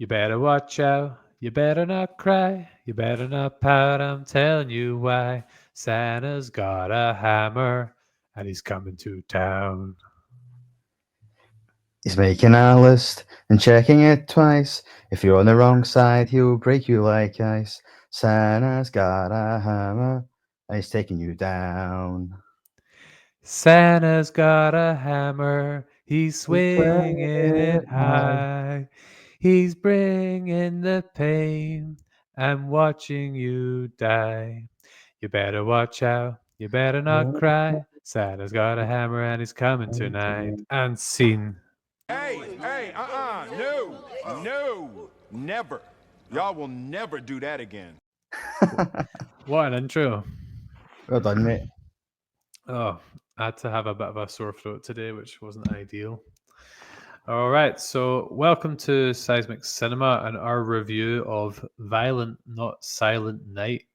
You better watch out. You better not cry. You better not pout. I'm telling you why. Santa's got a hammer and he's coming to town. He's making a list and checking it twice. If you're on the wrong side, he'll break you like ice. Santa's got a hammer and he's taking you down. Santa's got a hammer. He's He's swinging swinging it it high. high. He's bringing the pain and watching you die. You better watch out. You better not cry. Santa's got a hammer and he's coming tonight. And scene. Hey, no, never. Y'all will never do that again. What an intro. Well done, mate. Oh, I had to have a bit of a sore throat today, which wasn't ideal. All right, so welcome to Seismic Cinema and our review of Violent Not Silent Night.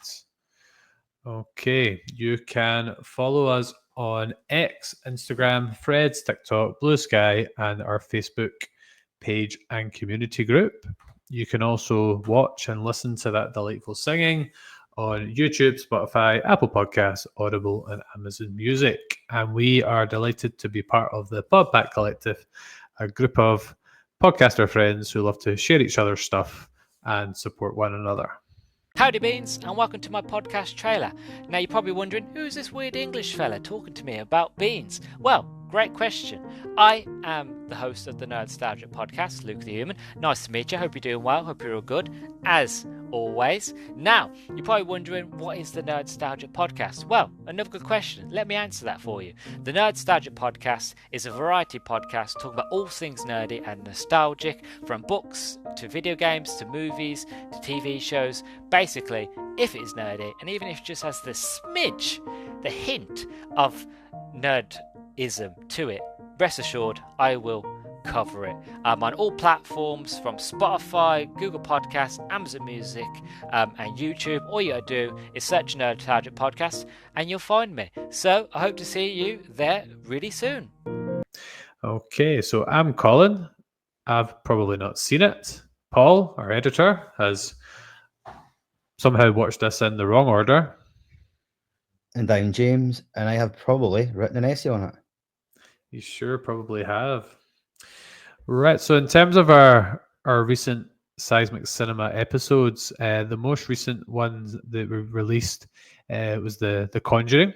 Okay, you can follow us on X, Instagram, Threads, TikTok, Blue Sky, and our Facebook page and community group. You can also watch and listen to that delightful singing on YouTube, Spotify, Apple Podcasts, Audible, and Amazon Music. And we are delighted to be part of the Podpack Collective, a group of podcaster friends who love to share each other's stuff and support one another. Howdy beans and welcome to my podcast trailer. Now you're probably wondering, who's this weird English fella talking to me about beans? Well, great question. I am the host of the Nerdstalgic podcast, Luke the Human. Nice to meet you, hope you're doing well, hope you're all good, as always. Now, you're probably wondering, what is the Nerdstalgic podcast? Well, another good question, let me answer that for you. The Nerdstalgic podcast is a variety podcast talking about all things nerdy and nostalgic, from books to video games to movies to TV shows. Basically, if it is nerdy, and even if it just has the smidge, the hint of nerdism to it, rest assured I will cover it. I'm on all platforms from Spotify, Google Podcasts, Amazon Music, and YouTube. All you gotta do is search Nerdstalgic Podcast and you'll find me. So I hope to see you there really soon. Okay, so I'm Colin. I've probably not seen it. Paul, our editor, has somehow watched this in the wrong order. And I'm James, and I have probably written an essay on it. You sure probably have. Right, so in terms of our recent Seismic Cinema episodes, the most recent ones that were released was the Conjuring,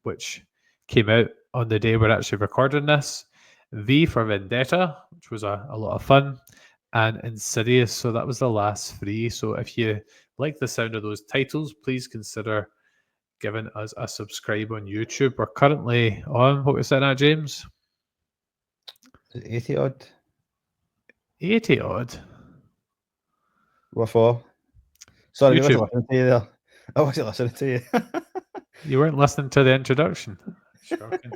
which came out on the day we're actually recording this. V for Vendetta, which was a lot of fun, and Insidious. So that was the last three. So if you like the sound of those titles, please consider giving us a subscribe on YouTube. We're currently on, what was that, James? 80 odd. 80 odd. What for? Sorry, I wasn't YouTube. listening to you there. I wasn't listening to you. You weren't listening to the introduction. Shocking.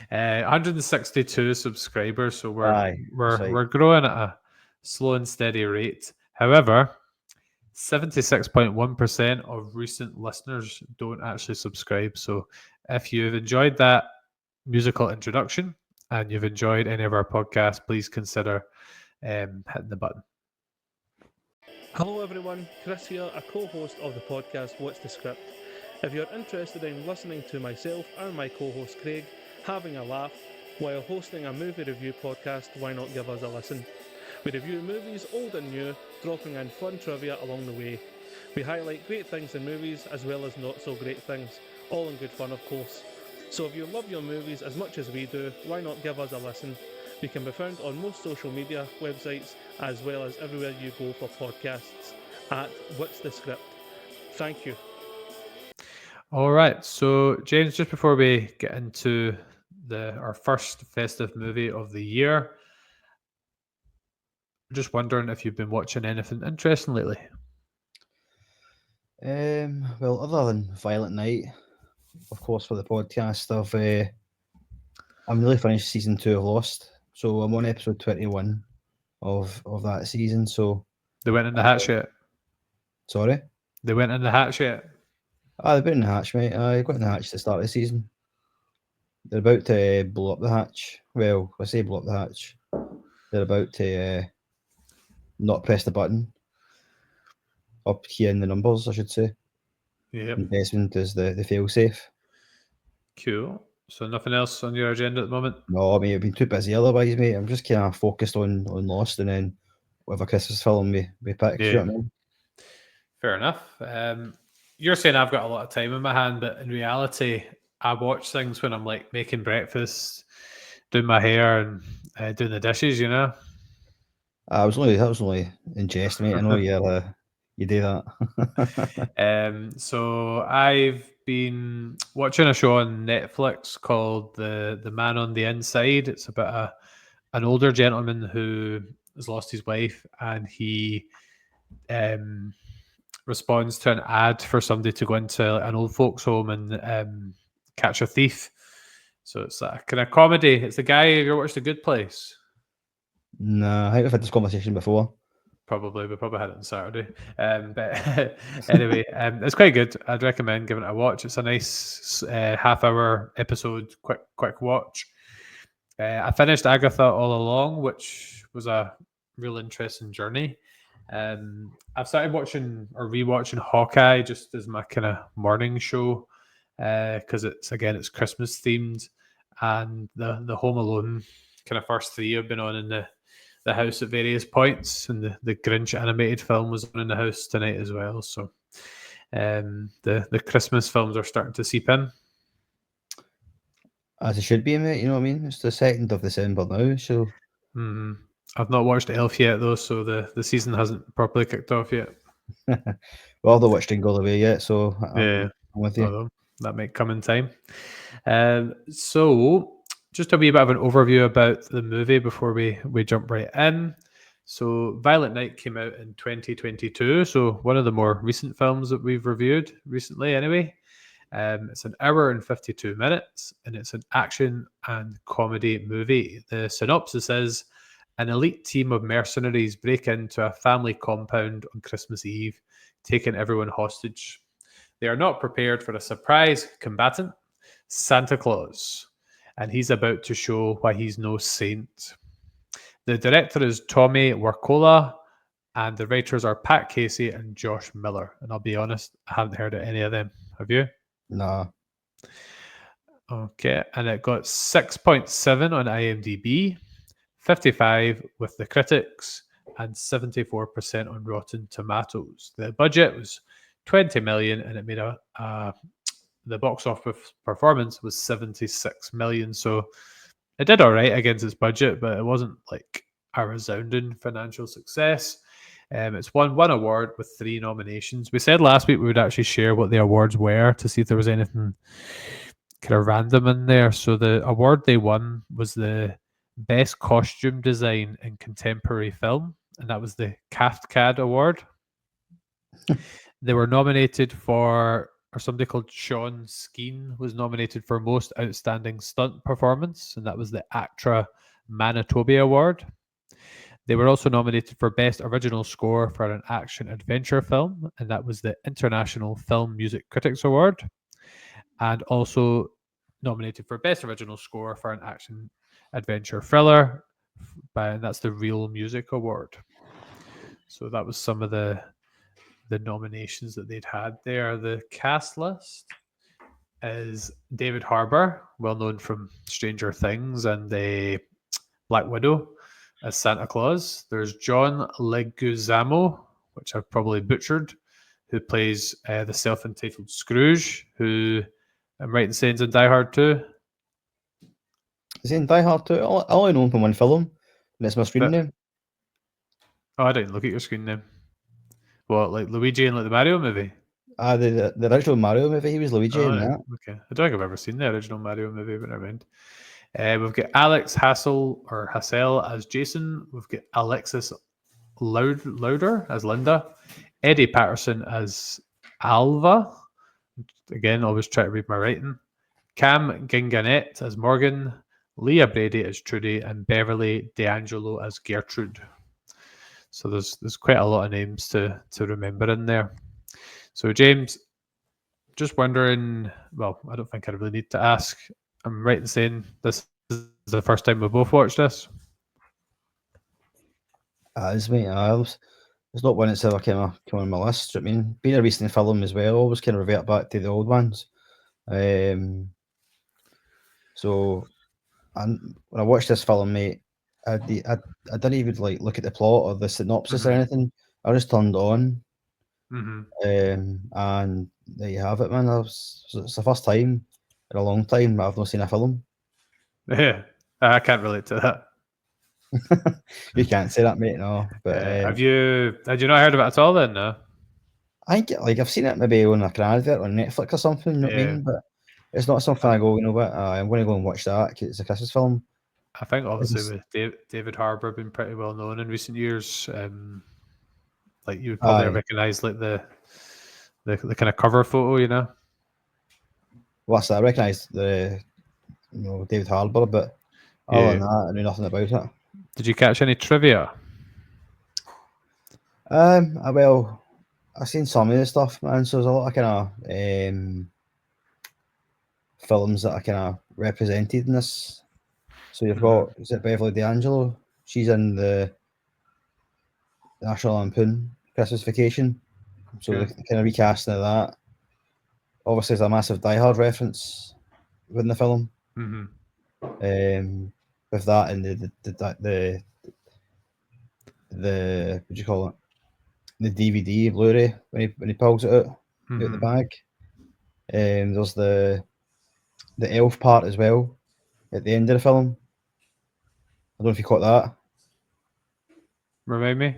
162 subscribers, so Aye, that's right. we're growing at a slow and steady rate. However, 76.1% of recent listeners don't actually subscribe. So if you've enjoyed that musical introduction and you've enjoyed any of our podcasts, please consider hitting the button. Hello everyone, Chris here, a co-host of the podcast What's the Script. If you're interested in listening to myself and my co-host Craig having a laugh while hosting a movie review podcast, why not give us a listen? We review movies old and new, dropping in fun trivia along the way. We highlight great things in movies as well as not so great things, all in good fun of course. So if you love your movies as much as we do, why not give us a listen? We can be found on most social media websites as well as everywhere you go for podcasts at What's the Script. Thank you. All right, so James, just before we get into our first festive movie of the year, just wondering if you've been watching anything interesting lately. Well, other than Violent Night, of course, for the podcast, I'm nearly finished season 2 of Lost, so I'm on episode 21 of that season. So They went in the hatch yet? sorry, They went in the hatch yet? they've been in the hatch, mate. I got in the hatch at the start of the season. They're about to blow up the hatch. Well, I say blow up the hatch. They're about to not press the button. Up here in the numbers, I should say. Yep. Investment is the fail safe. Cool. So nothing else on your agenda at the moment? No, I mean, I've been too busy otherwise, mate. I'm just kind of focused on Lost and then whatever Christmas film we pick. Yeah. You know what I mean? Fair enough. You're saying I've got a lot of time in my hand, but in reality, I watch things when I'm like making breakfast, doing my hair, and doing the dishes. You know. That was only in jest, mate. I know you do that. So I've been watching a show on Netflix called the Man on the Inside. It's about an older gentleman who has lost his wife, and he responds to an ad for somebody to go into an old folks' home and catch a thief. So it's a kind of comedy. It's the guy. Have you ever watched The Good Place? Nah, I think we've had this conversation before. Probably, we probably had it on Saturday. But anyway, it's quite good. I'd recommend giving it a watch. It's a nice half-hour episode, quick watch. I finished Agatha All Along, which was a real interesting journey. I've started watching or rewatching Hawkeye just as my kind of morning show because it's Christmas themed, and the Home Alone kind of first three have been on in the house at various points, and the Grinch animated film was on in the house tonight as well. So the Christmas films are starting to seep in. As it should be, mate. You know what I mean? It's the 2nd of December now, so. I've not watched Elf yet though, so the season hasn't properly kicked off yet. Well, I've not watched Jingle All the Way yet, so Yeah, I'm with you. although that might come in time. So just a wee bit of an overview about the movie before we jump right in. So Violent Night came out in 2022, so one of the more recent films that we've reviewed recently anyway. It's an hour and 52 minutes, and it's an action and comedy movie. The synopsis is: an elite team of mercenaries break into a family compound on Christmas Eve, taking everyone hostage. They are not prepared for a surprise combatant, Santa Claus, and he's about to show why he's no saint. The director is Tommy Wirkola, and the writers are Pat Casey and Josh Miller. And I'll be honest, I haven't heard of any of them. Have you? Nah. Okay, and it got 6.7 on IMDb, 55 with the critics, and 74% on Rotten Tomatoes. The budget was 20 million, and it made the box office performance was 76 million. So it did all right against its budget, but it wasn't like a resounding financial success. It's won one award with 3 nominations. We said last week we would actually share what the awards were to see if there was anything kind of random in there. So the award they won was the Best Costume Design in Contemporary Film, and that was the CAFTCAD Award. They were nominated for, or somebody called Sean Skeen was nominated for Most Outstanding Stunt Performance, and that was the ACTRA Manitoba Award. They were also nominated for Best Original Score for an Action Adventure Film, and that was the International Film Music Critics Award. And also nominated for Best Original Score for an Action Adventure Thriller, and that's the Real Music Award. So that was some of the nominations that they'd had there. The cast list is David Harbour, well known from Stranger Things and the Black Widow, as Santa Claus. There's John Leguizamo, which I've probably butchered, who plays the self-entitled Scrooge, who I'm right in saying is in Die Hard 2. Is he in Die Hard 2? I only know him from one film, and it's my screen name. Oh, I didn't look at your screen name. What, like Luigi in like the Mario movie? The original Mario movie, he was Luigi in that. Okay. I don't think I've ever seen the original Mario movie, but never mind. We've got Alex Hassel as Jason. We've got Alexis Louder as Linda. Eddie Patterson as Alva. Again, always try to read my writing. Cam Ginganet as Morgan. Leah Brady as Trudy. And Beverly D'Angelo as Gertrude. So there's quite a lot of names to remember in there. So James, just wondering, well, I don't think I really need to ask. I'm right in saying this is the first time we both watched this. As mate, it's not one that's ever kind of come on my list. I mean, being a recent film as well, I always kind of revert back to the old ones. So, and when I watched this film, mate, I didn't even like look at the plot or the synopsis or Mhm. anything. I just turned on, Mhm. and there you have it, man. It's the first time in a long time I've not seen a film. Yeah, I can't relate to that. You can't say that, mate. No, but Had you not heard of it at all then? No. I think like I've seen it maybe on like an advert on Netflix or something. You know what I Yeah. mean? But it's not something I go, you know what? I'm going to go and watch that 'cause it's a Christmas film. I think obviously It's, with David Harbour being pretty well known in recent years, like you would probably aye, recognise like the kind of cover photo, you know. what's that? I recognise the David Harbour, but other than Yeah. that, I knew nothing about it. Did you catch any trivia? Well, I've seen some of the stuff, man. So there's a lot of kind of films that are kind of represented in this. So you've got is it Beverly D'Angelo? She's in the National Lampoon Christmas Vacation. So Okay. the kind of recasting of that. Obviously, there's a massive Die Hard reference within the film. Mm-hmm. With that and the what do you call it? The DVD Blu-ray when he pulls it out the bag. There's the elf part as well at the end of the film. I don't know if you caught that. Remind me.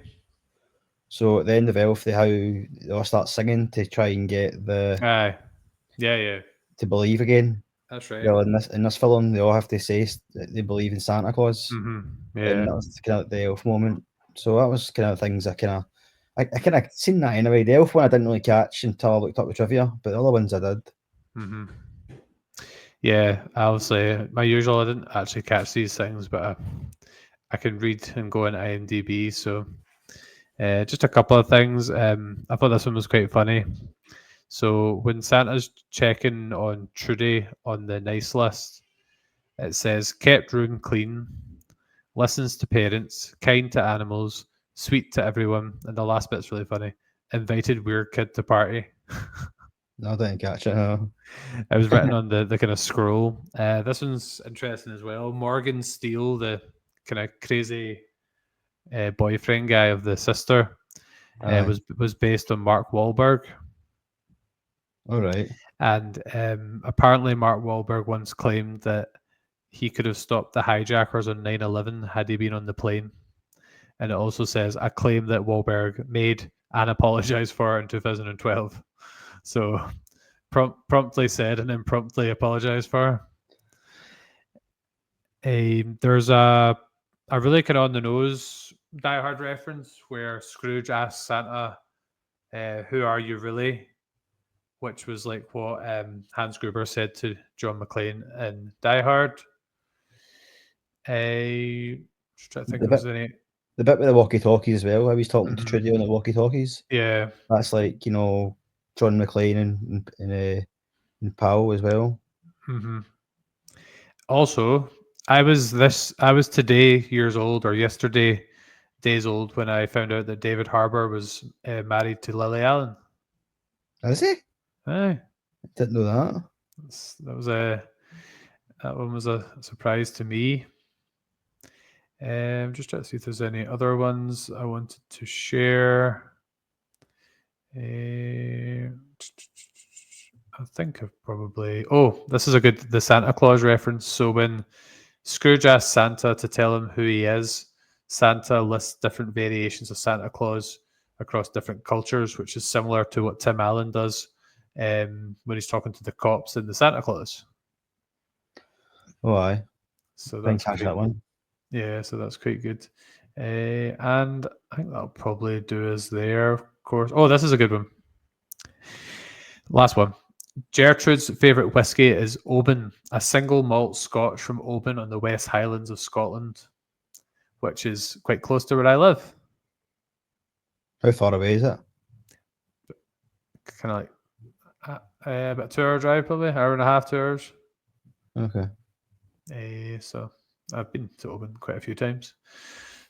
So at the end of Elf, they all start singing to try and get Aye. Yeah. to believe again. That's right. Well, in this film, they all have to say that they believe in Santa Claus, Yeah. and that was kind of the elf moment. So that was kind of things I kind of seen that anyway. The elf one I didn't really catch until I looked up the trivia, but the other ones I did. Yeah, obviously, my usual. I didn't actually catch these things, but I can read and go on IMDb. So, just a couple of things. I thought this one was quite funny. So, when Santa's checking on Trudy on the nice list, it says kept room clean, listens to parents, kind to animals, sweet to everyone, and the last bit's really funny. Invited weird kid to party. No, I didn't catch it. No. It was written on the kind of scroll. This one's interesting as well. Morgan Steele, the kind of crazy boyfriend guy of the sister, Aye. was based on Mark Wahlberg. All right. And apparently, Mark Wahlberg once claimed that he could have stopped the hijackers on 9/11 had he been on the plane. And it also says a claim that Wahlberg made and apologized for in 2012. So promptly said and then promptly apologized for. There's a really kind of on the nose Die Hard reference where Scrooge asks Santa, "Who are you really?" Which was like what Hans Gruber said to John McClane in Die Hard. Just trying to think The if bit there's any. the bit with the walkie-talkies as well. I was talking to Mhm. Trudy on the walkie-talkies. Yeah. That's like John McClane and Powell as well. Hmm. Also, I was today years old or yesterday days old when I found out that David Harbour was married to Lily Allen. Is he? Aye, Didn't know that. that one was a surprise to me. Just trying to see if there's any other ones I wanted to share. I think I've probably. Oh, this is the Santa Claus reference. So when Scrooge asks Santa to tell him who he is, Santa lists different variations of Santa Claus across different cultures, which is similar to what Tim Allen does when he's talking to the cops in the Santa Claus. Oh, aye. So Didn't that's catch quite, that one. yeah, so that's quite good. And I think that'll probably do us there, of course. Oh, this is a good one. Last one. Gertrude's favourite whiskey is Oban, a single malt Scotch from Oban on the West Highlands of Scotland, which is quite close to where I live. How far away is it? Kind of like about a 2 hour drive, probably, hour and a half, 2 hours. Okay. So I've been to Oban quite a few times.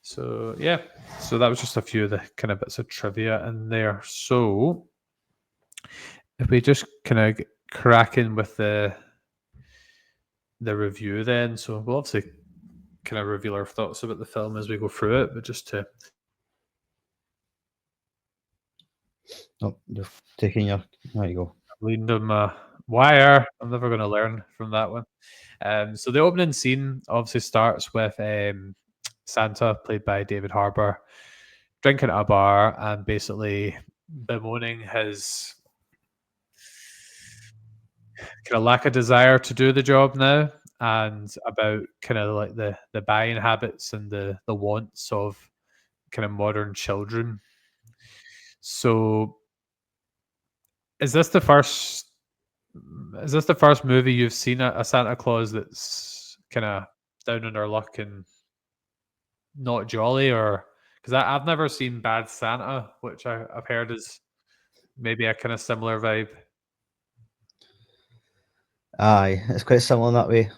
So yeah, so that was just a few of the kind of bits of trivia in there. So if we just kind of crack in with the review, then so we'll obviously kind of reveal our thoughts about the film as we go through it, but just to Oh, you're taking your. There you go. lean them wire. I'm never going to learn from that one. So the opening scene obviously starts with Santa, played by David Harbour, drinking at a bar and basically bemoaning his kind of lack of desire to do the job now, and about kind of like the buying habits and the wants of kind of modern children. So is this the first movie you've seen a Santa Claus that's kind of down on their luck and not jolly? Or because I've never seen Bad Santa, which I've heard is maybe a kind of similar vibe. Aye, it's quite similar in that way.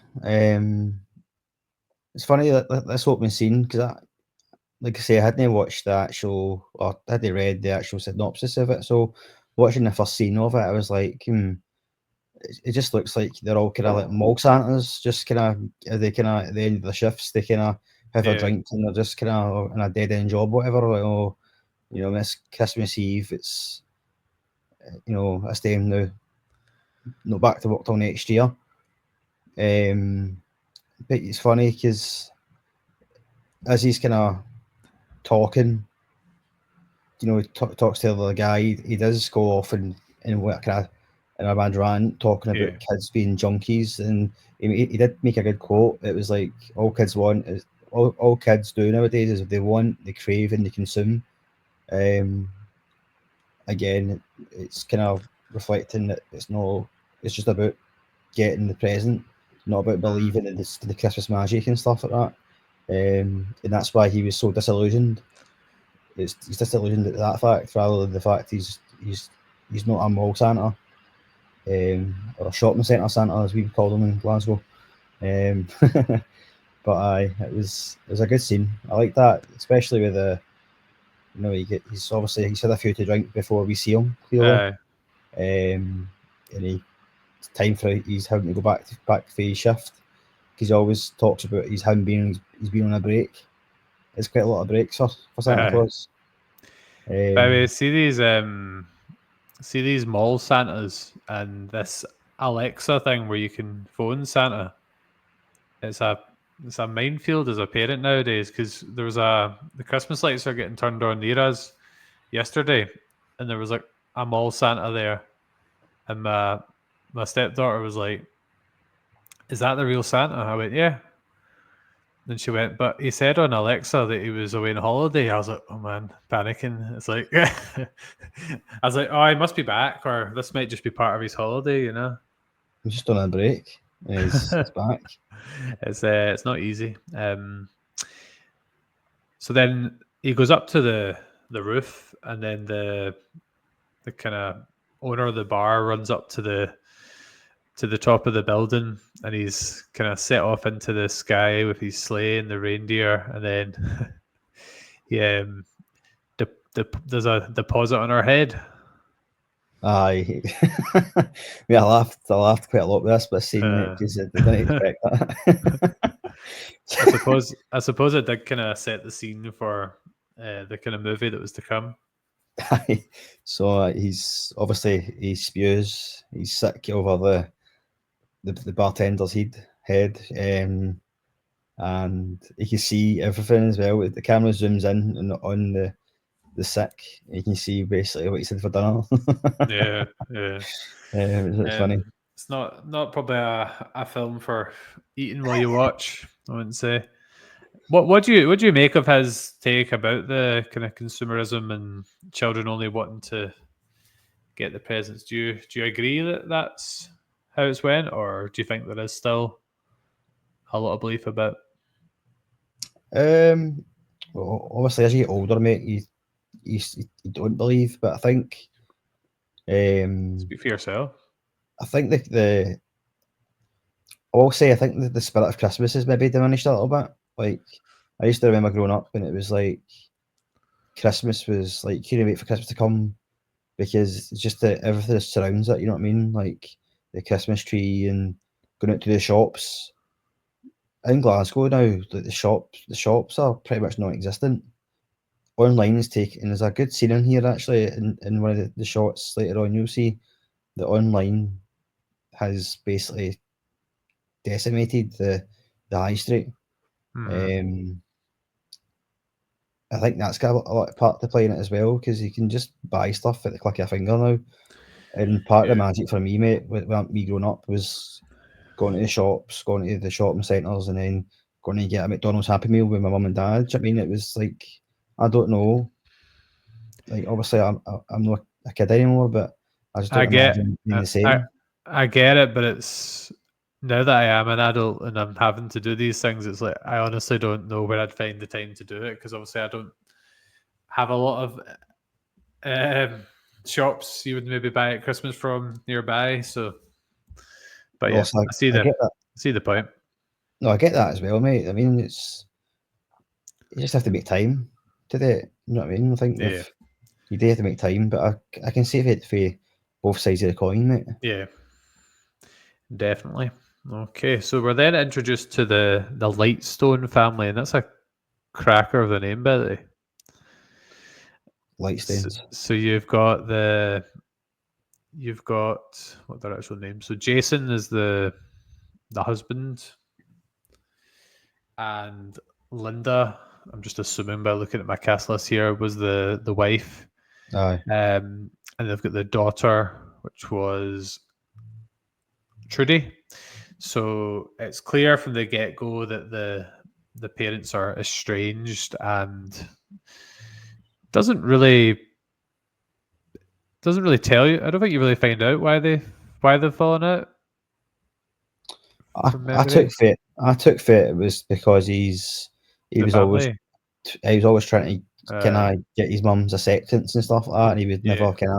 It's funny that this opening scene because like I say, I hadn't watched the actual, or hadn't read the actual synopsis of it. So watching the first scene of it, I was like, it just looks like they're all kind of like mall Santas, just kind of they kind of at the end of the shifts, they kind of have a Yeah. drink and they're just kind of in a dead end job, whatever. Like, oh, it's Christmas Eve. It's it's them now. Not back to work till next year. But it's funny because as he's kind of talking, talks to the other guy, he does go off and what kind of in a bad rant talking about Yeah. kids being junkies, and he did make a good quote. It was like all kids want is all kids do nowadays is they want, they crave, and they consume. Again, it's kind of reflecting that it's just about getting the present, not about believing in the Christmas magic and stuff like that. And that's why he was so disillusioned. He's disillusioned at that fact rather than the fact he's not a mall Santa, or a shopping centre Santa as we call them in Glasgow. But it was a good scene. I like that, especially with the he's obviously had a few to drink before we see him clearly. And it's time for he's having to go back for his shift because he always talks about he's been on a break. It's quite a lot of breaks for Santa Claus. By the way, see these mall Santas and this Alexa thing where you can phone Santa. It's a minefield as a parent nowadays, because there was the Christmas lights are getting turned on near us yesterday, and there was like a mall Santa there, and my stepdaughter was like, "Is that the real Santa?" I went, "Yeah." Then she went, "But he said on Alexa that he was away on holiday." I was like, "Oh man, panicking." It's like, I was like, "Oh, he must be back, or this might just be part of his holiday, you know." He's just on a break. And he's back. It's not easy. So then he goes up to the roof, and then the kind of owner of the bar runs up to the top of the building, and he's kind of set off into the sky with his sleigh and the reindeer, and then there's a deposit on our head. Aye. I laughed quite a lot with this, but seeing it because I didn't expect that. I suppose it did kind of set the scene for the kind of movie that was to come. So he's obviously he spews. He's sick over the bartender's head, and you can see everything as well. The camera zooms in on the sick. You can see basically what he said for dinner. Yeah. It's funny. It's not probably a film for eating while you watch, I wouldn't say. What do you make of his take about the kind of consumerism and children only wanting to get the presents? Do you agree that that's how it's went, or do you think there is still a lot of belief about? Well, obviously as you get older, mate, you don't believe, but I think Speak for yourself. I think I will say I think the spirit of Christmas has maybe diminished a little bit. Like I used to remember growing up when it was like Christmas was like, you couldn't wait for Christmas to come because it's just that everything that surrounds it. You know what I mean? Like the Christmas tree and going out to the shops. In Glasgow now, like the shops are pretty much non-existent. Online is taken. There's a good scene in here actually. In one of the shots later on, you'll see that online has basically decimated the high street. Mhm. I think that's got a lot of part to play in it as well because you can just buy stuff at the click of a finger now. And part of the Yeah. magic for me, mate, when me growing up was going to the shops, going to the shopping centres, and then going to get a McDonald's Happy Meal with my mum and dad. Do you know what I mean? It was like, I don't know. Like, obviously, I'm not a kid anymore, but I just I don't get imagine being I the same. I get it, but it's now that I am an adult and I'm having to do these things, it's like I honestly don't know where I'd find the time to do it because obviously I don't have a lot of shops you would maybe buy at Christmas from nearby. So, but yeah, Also, I see I get that. the point. No, I get that as well, mate. I mean, you just have to make time to do it. You know what I mean? I think Yeah, if you do have to make time, but I can see it for both sides of the coin, mate. yeah, definitely. Okay, so we're then introduced to the Lightstone family, and that's a cracker of a name, by the way. Light So, stains. so you've got what their actual name. So Jason is the husband, and Linda, I'm just assuming by looking at my cast list here, was the wife. Aye. And they've got the daughter, which was Trudy. So it's clear from the get go that the parents are estranged and doesn't really tell you. I don't think you really find out why they've fallen out. From I took memory, fit. I took fit. It was because he the was always trying to kind family. of get his mum's acceptance and stuff like that, and he would Yeah, never kind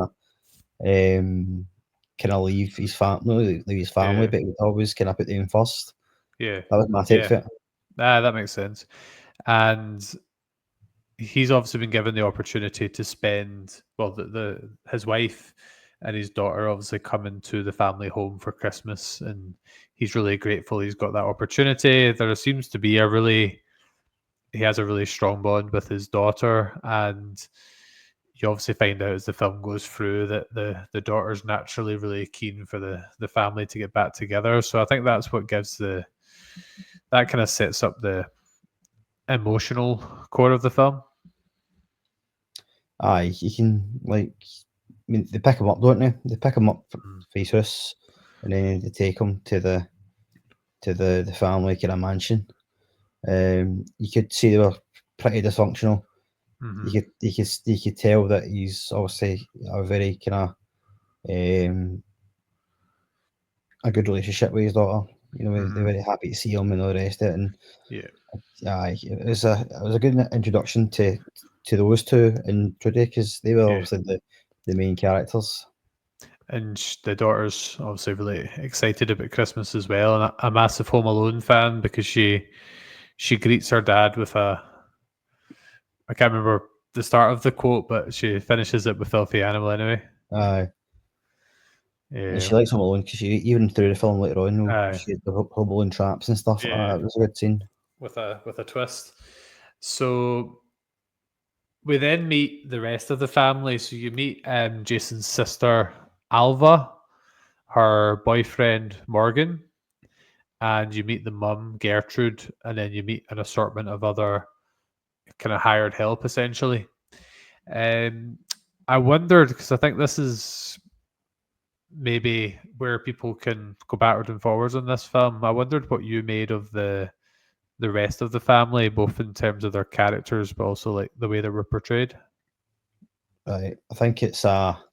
of leave his family, yeah, but he would always kind of put them first. yeah, That was my take yeah. for it. That makes sense. And he's obviously been given the opportunity to spend his wife and his daughter obviously coming to the family home for Christmas, and he's really grateful he's got that opportunity. There seems to be he has a really strong bond with his daughter, and you obviously find out as the film goes through that the daughter's naturally really keen for the family to get back together. So I think that's what gives that kind of sets up the emotional core of the film. Aye, you can like. I mean, they pick him up, don't they? They pick him up for his house, and then they take him to the family kind of mansion. You could see they were pretty dysfunctional. Mm-hmm. You could tell that he's obviously a very kind of a good relationship with his daughter. You know, they're very happy to see him and all the rest of it. And Yeah, aye, it was a good introduction to those two and Trudy because they were yeah. obviously the main characters. And the daughter's obviously really excited about Christmas as well, and a massive Home Alone fan because she greets her dad with I can't remember the start of the quote, but she finishes it with "filthy animal" anyway. Aye, and Yeah, she likes Home Alone because she even through the film later on, aye, she had the Home Alone traps and stuff like yeah, that. It was a good scene. with a twist. So we then meet the rest of the family. So you meet Jason's sister Alva, her boyfriend Morgan, and you meet the mum Gertrude, and then you meet an assortment of other kind of hired help essentially. Um, I wondered because I think this is maybe where people can go backward and forwards on this film. I wondered what you made of the rest of the family, both in terms of their characters, but also like the way they were portrayed. Right, I think it's well,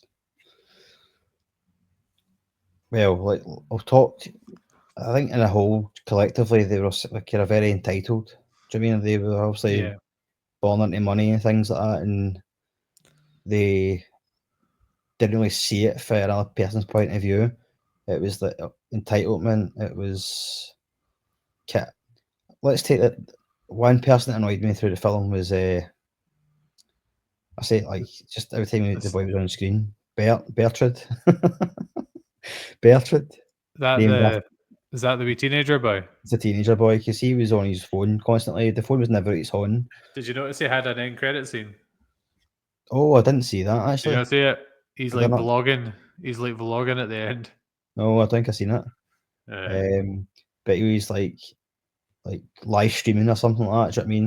like I've talked. I think in a whole, collectively, they were kind of very entitled. Do you know what I mean they were obviously Yeah, born into money and things like that, and they didn't really see it from another person's point of view. It was the entitlement. It was, let's take it. one person that annoyed me through the film was I say like just every time the boy was on screen, Bertrand, Bertrand, That named after the is that the wee teenager boy? the teenager boy, because he was on his phone constantly. The phone was never at his on. Did you notice he had an end credit scene? Oh, I didn't see that Did you actually. not see it? He's I like did not. vlogging. He's like vlogging at the end. No, I think I seen it. But he was like live streaming or something like that. Do you know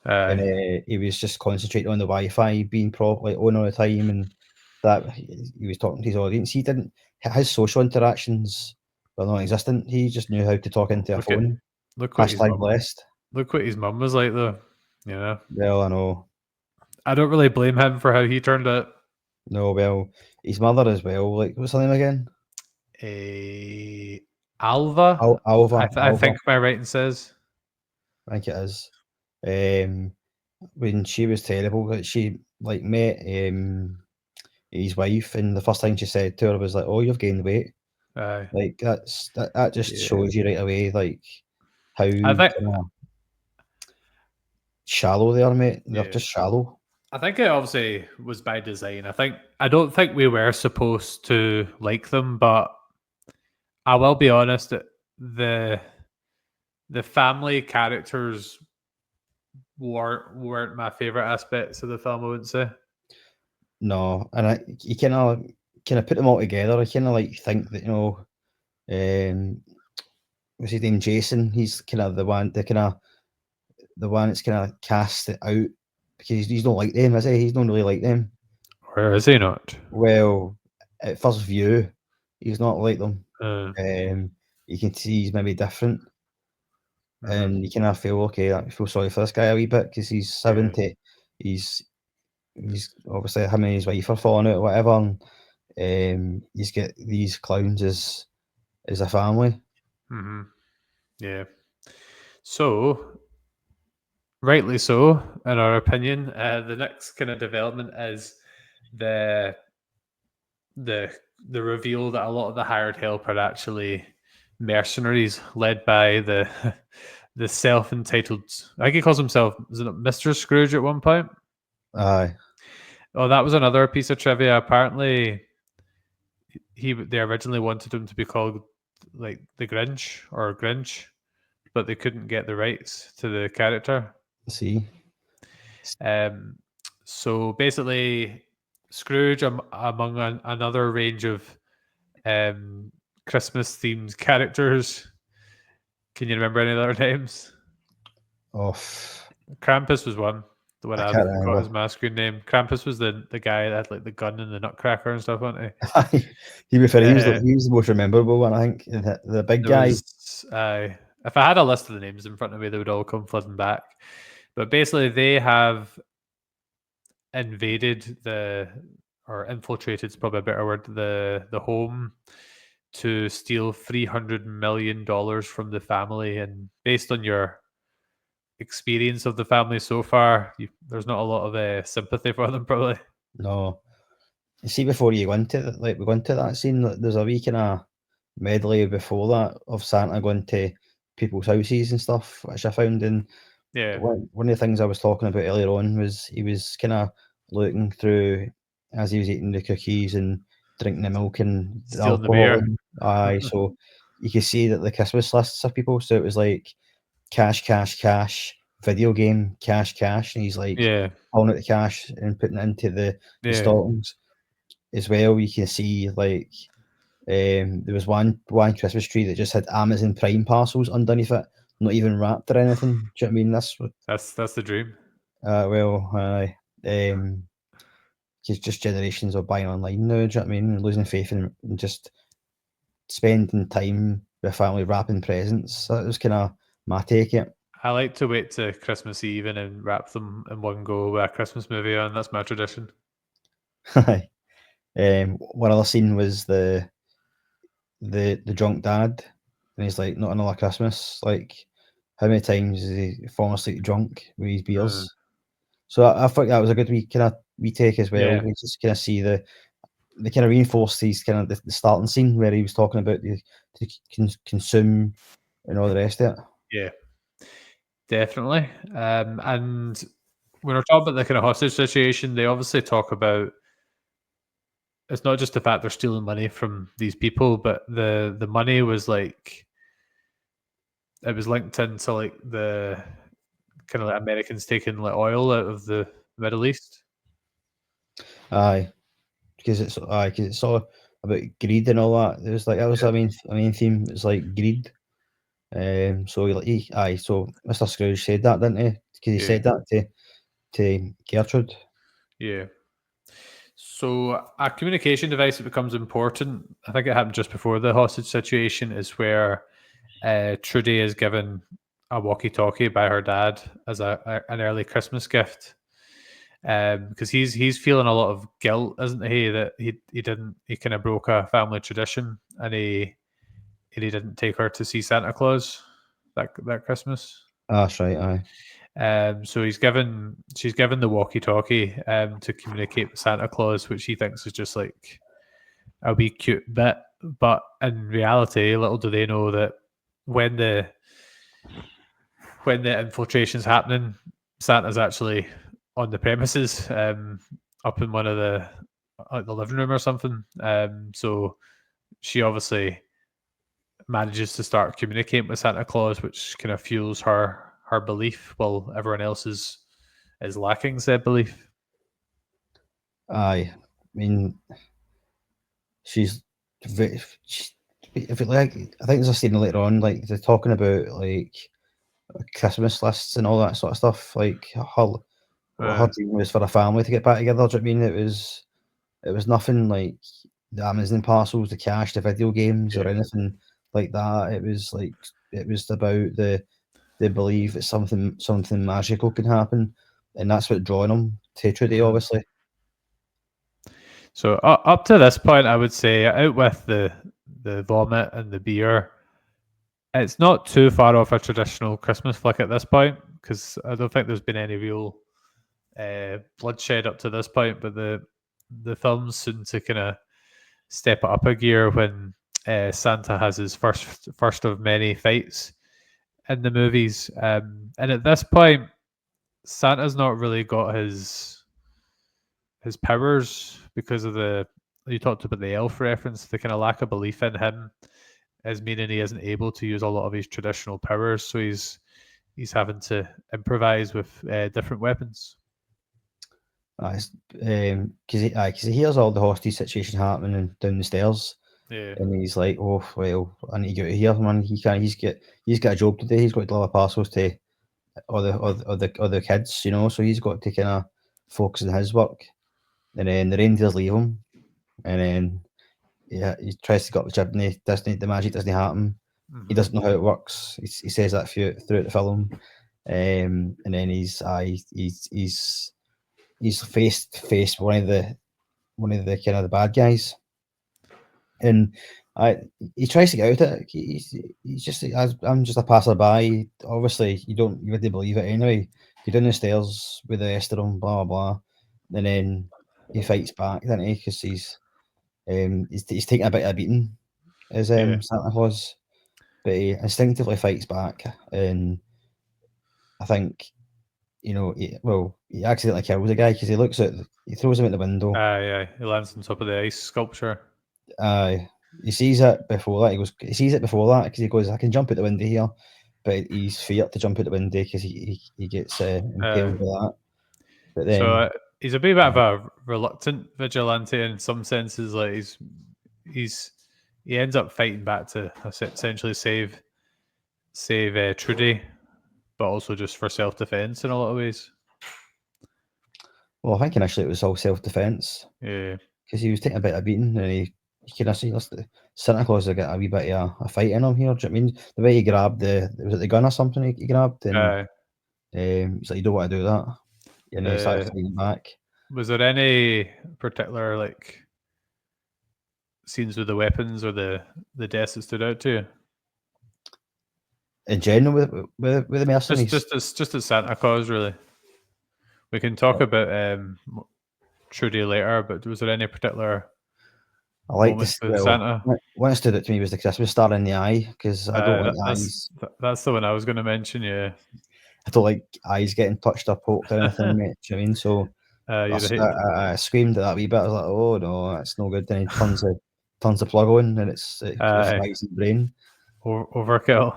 what I mean? And he was just concentrating on the Wi-Fi being like on all the time, and that he was talking to his audience. He didn't his social interactions were non-existent. He just knew how to talk into a Look at phone. look what his Hashtag mum. blessed. Look what his mum was like though. You know, Well, I know. I don't really blame him for how he turned out. No, well, his mother as well. Like, what's her name again? Alva. Alva. I think my writing says. I think it is. When she was terrible, that she like met his wife, and the first thing she said to her was like, "Oh, you've gained weight." Aye. Like that just Yeah. shows you right away, like how I think kinda shallow they are, mate. They're Yeah. just shallow. I think it obviously was by design. I don't think we were supposed to like them, but I will be honest. The the family characters weren't my favorite aspects of the film. I wouldn't say. No, and you kind of put them all together. I kind of like think that what's his name, Jason. He's kind of the one, the one that's kind of cast it out because he's not like them, is he? He's not really like them. Or is he not? Well, at first view, he's not like them. Uh, You can see he's maybe different, mhm. and you kind of feel okay. I feel sorry for this guy a wee bit because he's 70. He's obviously him and his wife are falling out or whatever, and he's got these clowns as a family. Mhm. Yeah. So, rightly so, in our opinion, the next kind of development is the the reveal that a lot of the hired help are actually mercenaries led by the the self-entitled. I think he calls himself, is it Mr. Scrooge at one point? Aye, Oh, that was another piece of trivia. Apparently, they originally wanted him to be called like the Grinch or Grinch, but they couldn't get the rights to the character. see, So basically, Scrooge, among another range of Christmas themed characters. Can you remember any other names? off. Krampus was one. The one I I've can't got his remember. masculine name. Krampus was the guy that had like the gun and the nutcracker and stuff, wasn't he? He was he was Uh, the most memorable one, I think. The big There guy. was, if I had a list of the names in front of me, they would all come flooding back. But basically, they have invaded or infiltrated is probably a better word, the home to steal $300 million from the family. And based on your experience of the family so far, there's not a lot of sympathy for them, probably. No, you see, before you go into we go into that scene, there's a wee kind of medley before that of Santa going to people's houses and stuff, which I found. And Yeah, one of the things I was talking about earlier on was he was kind of looking through as he was eating the cookies and drinking the milk and the stealing the alcohol. beer. Aye, so you could see that the Christmas lists of people. So it was like cash, cash, cash, video game, cash, cash, and he's like Yeah, pulling out the cash and putting it into the yeah, stockings as well. You can see like there was one Christmas tree that just had Amazon Prime parcels underneath it, not even wrapped or anything. Do you know what I mean? that's the dream. Well, just generations of buying online now. Do you know what I mean? Losing faith in and just spending time with family wrapping presents. That was kind of my take. It. I like to wait to Christmas Eve and then wrap them in one go with a Christmas movie on. That's my tradition. One other scene was the drunk dad, and he's like, "Not another Christmas." Like, how many times has he fallen asleep drunk with his beers? So I think that was a good wee take as well. Yeah. We just kind of see they kind of reinforced these kind of the starting scene where he was talking about the to consume and all the rest of it. Yeah. Definitely. And when we're talking about the kind of hostage situation, they obviously talk about it's not just the fact they're stealing money from these people, but the money was like it was linked into like the kind of like Americans taking like oil out of the Middle East. Aye, because it's all about greed and all that. It was like that was Yeah. a main theme. It's like greed. So so Mr. Scrooge said that, didn't he? Because he Yeah. said that to Gertrude. Yeah. So a communication device that becomes important, I think it happened just before the hostage situation, is where Trudy is given a walkie-talkie by her dad as an early Christmas gift. Because he's feeling a lot of guilt, isn't he? That he kind of broke a family tradition and he didn't take her to see Santa Claus that Christmas. That's right. Aye. So she's given the walkie-talkie to communicate with Santa Claus, which he thinks is just like a wee cute bit. But in reality, little do they know that when the infiltration's happening, Santa's actually on the premises, up in one of the living room or something. So she obviously manages to start communicating with Santa Claus, which kind of fuels her belief, while everyone else is lacking said belief. Aye. I mean, she's very. If it like, I think there's a scene later on, like they're talking about like Christmas lists and all that sort of stuff. Like her dream was for a family to get back together. Do you know what I mean? It was nothing like the Amazon parcels, the cash, the video games, or Yeah. anything like that. It was about the belief that something magical can happen, and that's what drawing them to Trudy, obviously. So up to this point, I would say out with the vomit and the beer, it's not too far off a traditional Christmas flick at this point, because I don't think there's been any real bloodshed up to this point. But the film's soon to kind of step it up a gear when Santa has his first of many fights in the movies, and at this point, Santa's not really got his powers because of you talked about the elf reference. The kind of lack of belief in him is meaning he isn't able to use a lot of his traditional powers, so he's having to improvise with different weapons. Because he hears all the hostage situation happening down the stairs, Yeah, and he's like, "Oh well, I need to get out of here, man." He's got a job to do. He's got to deliver parcels to other kids, you know. So he's got to kind of focus on his work, and then the reindeers leave him, and then he tries to go up the chimney. The magic doesn't happen. He doesn't know how it works. He says that throughout the film, and then he's faced with one of the kind of the bad guys, and he tries to get out of it. He's just I'm just a passerby. Obviously, you wouldn't believe it anyway. Go down the stairs with the rest of them, blah blah, and then he fights back, doesn't he? Because he's taking a bit of a beating as yeah. Santa Claus, but he instinctively fights back, and I think he accidentally kills the guy because he throws him out the window. Yeah. He lands on top of the ice sculpture. He sees it before that. He sees it before that because he goes, "I can jump out the window here," but he's feared to jump out the window because he gets impaled by that. But then, So he's a bit of a reluctant vigilante in some senses. Like he ends up fighting back to essentially save Trudy, but also just for self defense in a lot of ways. well, I think initially it was all self-defense Yeah, because he was taking a bit of beating, and he kind of see Santa Claus had got a wee bit of a fight in him here. Do you know what I mean? The way he grabbed was it the gun or something he grabbed, and he's like, "You don't want to do that," and he started fighting back. Was there any particular like scenes with the weapons or the deaths that stood out to you? In general, with the mercenaries, Just as Santa Claus, really. We can talk about Trudy later, but was there any particular I like moments this. with Santa? One that stood out to me was the Christmas star in the eye because I don't like eyes. That's the one I was going to mention. Yeah, I don't like eyes getting touched or poked or anything, mate. Do you know what I mean? So You'd hate I screamed at that wee bit. I was like, "Oh no, that's no good." Then he turns the plug on, and it fries the brain. overkill.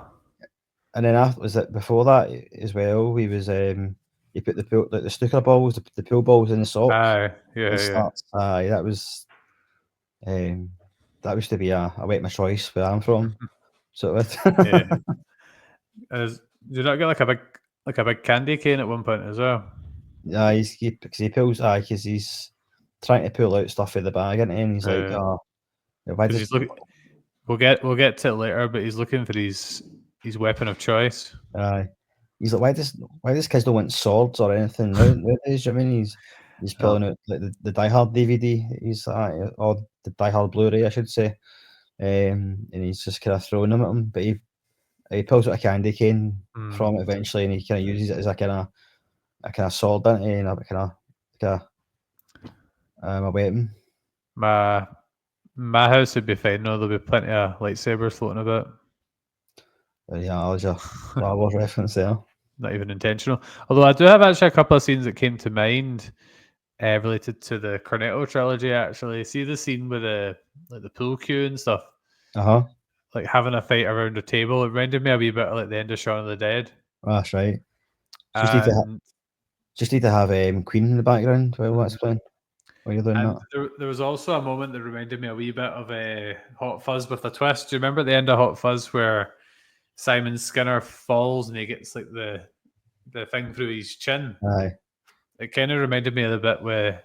And then after, was it before that as well? He was he put the pool, like the snooker balls, the pool balls in the sock. Yeah, And yeah. starts. That was to be a wet my choice where I'm from. So Yeah. Did you not get like a big candy cane at one point as well? yeah, because he pulls, because he's trying to pull out stuff in the bag, and he's like, "Oh, why Because does he's looking. We'll get to it later, but he's looking for his weapon of choice. he's like, why does kids don't want swords or anything nowadays? Do you know what I mean? He's pulling out like the Die Hard DVD. He's or the Die Hard Blu-ray, I should say. And he's just kind of throwing them at him, but he pulls out a candy cane from it eventually, and he kind of uses it as a kind of sword, and a kind of a weapon. My house would be fine. No, there'll be plenty of lightsabers floating about. Yeah, that was your Star Wars reference there. Not even intentional. Although I do have actually a couple of scenes that came to mind related to the Cornetto trilogy. Actually, see the scene with the pool cue and stuff, like having a fight around a table. It reminded me a wee bit of like the end of Shaun of the Dead. That's right. Just need to have Queen in the background while that's playing. While you're doing that. There was also a moment that reminded me a wee bit of Hot Fuzz with a twist. Do you remember at the end of Hot Fuzz where Simon Skinner falls and he gets like the thing through his chin? Aye. It kind of reminded me a little bit with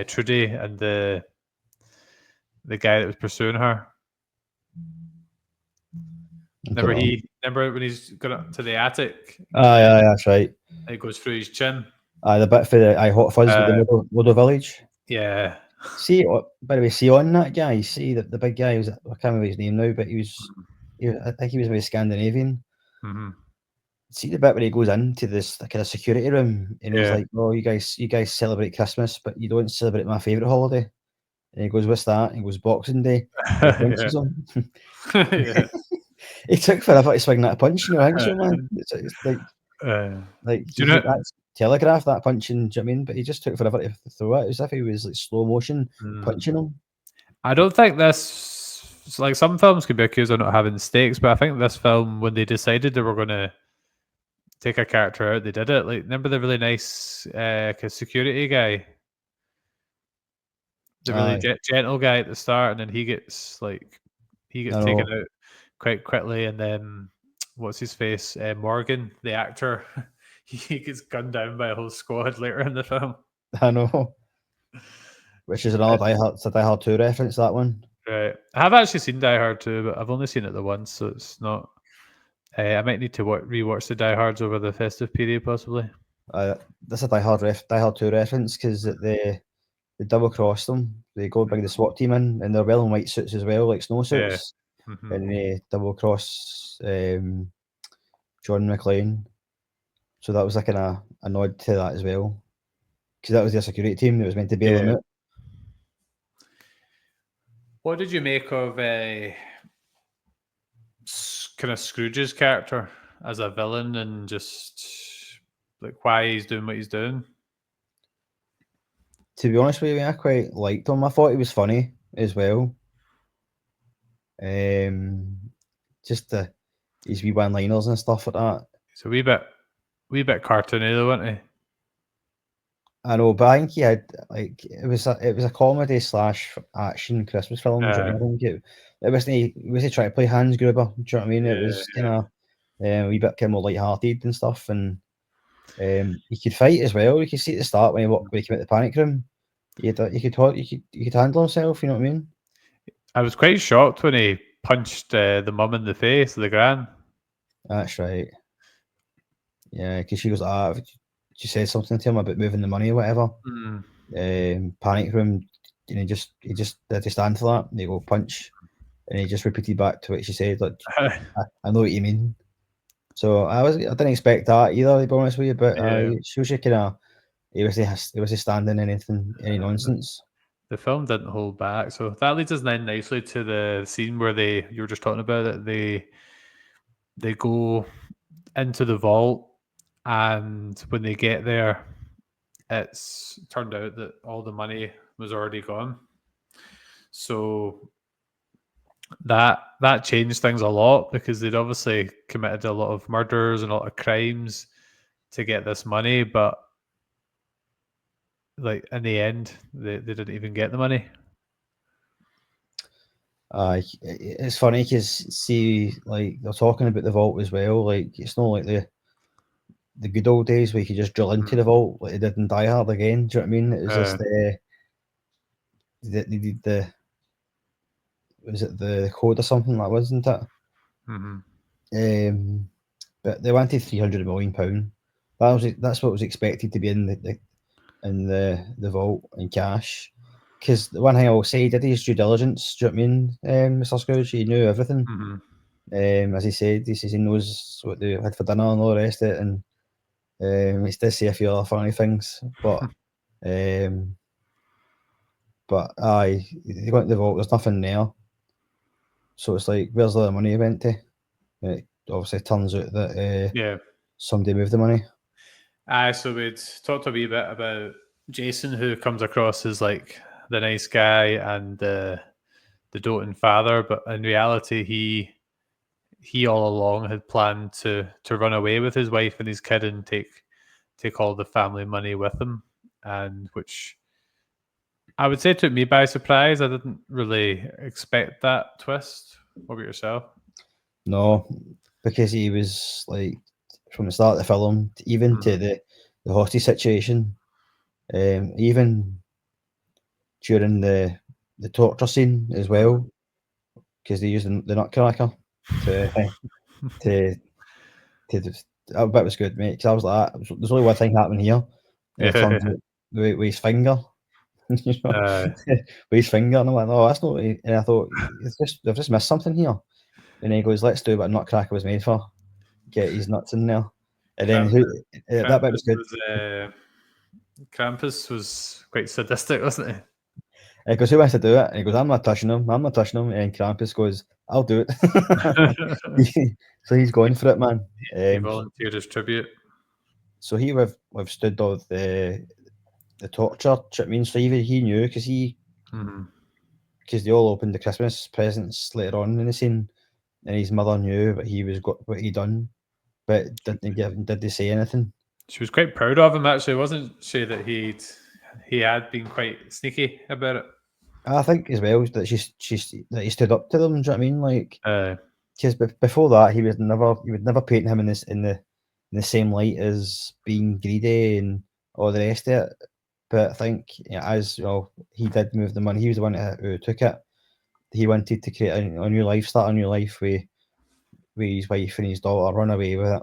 Trudy and the guy that was pursuing her. Remember when he's got up to the attic? Aye, that's right. It goes through his chin. Aye, the bit for the Hot Fuzz with the Modo Village. Yeah. See, by the way, see on that guy, see the big guy was, I can't remember his name now, but I think he was maybe Scandinavian. Mm-hmm. See the bit where he goes into this kind of security room, and he's like, "Oh, you guys celebrate Christmas, but you don't celebrate my favourite holiday." And he goes, "What's that?" And he goes, "Boxing Day." And he punches him. He took forever to swing that punch, I think so, man. It's like do you know, that's telegraphed that punching, do you know what I mean? But he just took forever to throw it, as if he was like slow motion punching him. I don't think this, like, some films could be accused of not having stakes, but I think this film, when they decided they were going to take a character out, they did it. Like, remember the really nice security guy? The really gentle guy at the start, and then he gets taken out quite quickly, and then what's his face? Morgan, the actor, he gets gunned down by a whole squad later in the film. I know. Which is another Die Hard 2 reference, that one. Right. I have actually seen Die Hard 2, but I've only seen it the once, so it's not... I might need to rewatch the Die Hards over the festive period, possibly. That's a Die Hard 2 reference, because they double cross them. They go bring the SWAT team in, and they're well in white suits as well, like snowsuits. Yeah. Mm-hmm. And they double cross John McClane. So that was like a nod to that as well, because that was their security team that was meant to bail them out. What did you make of kind of Scrooge's character as a villain, and just like why he's doing what he's doing? To be honest with you, I quite liked him. I thought he was funny as well. Just his wee one-liners and stuff like that. It's a wee bit cartoony though, wasn't he? I know, but I think he had like it was a comedy / action Christmas film. I think it wasn't trying to play Hans Gruber. Do you know what I mean? It was kind of a wee bit kind of more light-hearted and stuff, and he could fight as well. You could see at the start when he came out the panic room. He could handle himself. You know what I mean? I was quite shocked when he punched the mum in the face, the gran. That's right. Yeah, because she goes, she said something to him about moving the money or whatever. Panic room, and he just had to stand for that. And they go punch, and he just repeated back to what she said. Like, I know what you mean. So I didn't expect that either, to be honest with you. But she was kind of, he was standing any nonsense. The film didn't hold back, so that leads us then nicely to the scene where you were just talking about it. They go into the vault, and when they get there, it's turned out that all the money was already gone. So that changed things a lot because they'd obviously committed a lot of murders and a lot of crimes to get this money, but like in the end, they didn't even get the money. It's funny because see, like they're talking about the vault as well. Like it's not like the good old days where you could just drill into the vault like they did in Die Hard again. Do you know what I mean? It was just they did the was it the code or something that wasn't it? Mm-hmm. But they wanted £300 million. That's what was expected to be in the vault in cash. Because the one thing I will say, he did his due diligence. Do you know what I mean, Mr. Scrooge? He knew everything. Mm-hmm. As he said, he says he knows what they had for dinner and all the rest of it. And he did say a few other funny things, but aye, they got into the vault. There's nothing there, so it's like, where's the money went to? It obviously turns out that Yeah. somebody moved the money. So we'd talked a wee bit about Jason, who comes across as like the nice guy and the doting father, but in reality, he all along had planned to run away with his wife and his kid and take all the family money with him, and which I would say took me by surprise. I didn't really expect that twist. What about yourself? No, because he was like from the start of the film, even to the hostage situation, even during the torture scene as well, because they used the nutcracker to to that bit was good, mate. Because I was like, there's only one thing happening here, and it turns out with his finger, you know, with his finger, and I'm like, oh, that's not. And I thought, they've just missed something here. And he goes, let's do what a nutcracker was made for. Get his nuts in there. And then that bit was good. Krampus was quite sadistic, wasn't he? He goes, who wants to do it? And he goes, I'm not touching him. I'm not touching him. And Krampus goes, I'll do it. So he's going for it, man. He volunteered his tribute. So he withstood all the torture. I mean, so even he knew because they all opened the Christmas presents later on in the scene, and his mother knew what he done, but did they say anything? She was quite proud of him, actually, wasn't she? That he had been quite sneaky about it. I think as well that that he stood up to them. Do you know what I mean? Like, because before that he would never paint him in the same light as being greedy and all the rest of it. But I think, as well, he did move the money. He was the one who took it. He wanted to create a new life, start a new life with his wife and his daughter, run away with it.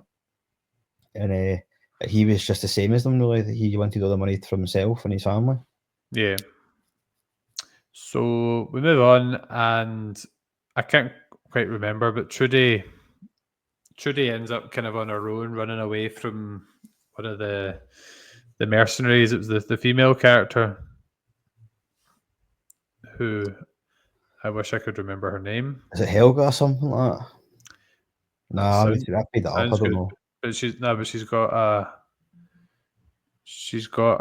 And he was just the same as them, really. He wanted all the money for himself and his family. Yeah. So we move on, and I can't quite remember, but Trudy ends up kind of on her own, running away from one of the mercenaries. It was the female character who I wish I could remember her name. Is it Helga or something like that? No, I made that up. I don't know. But she's got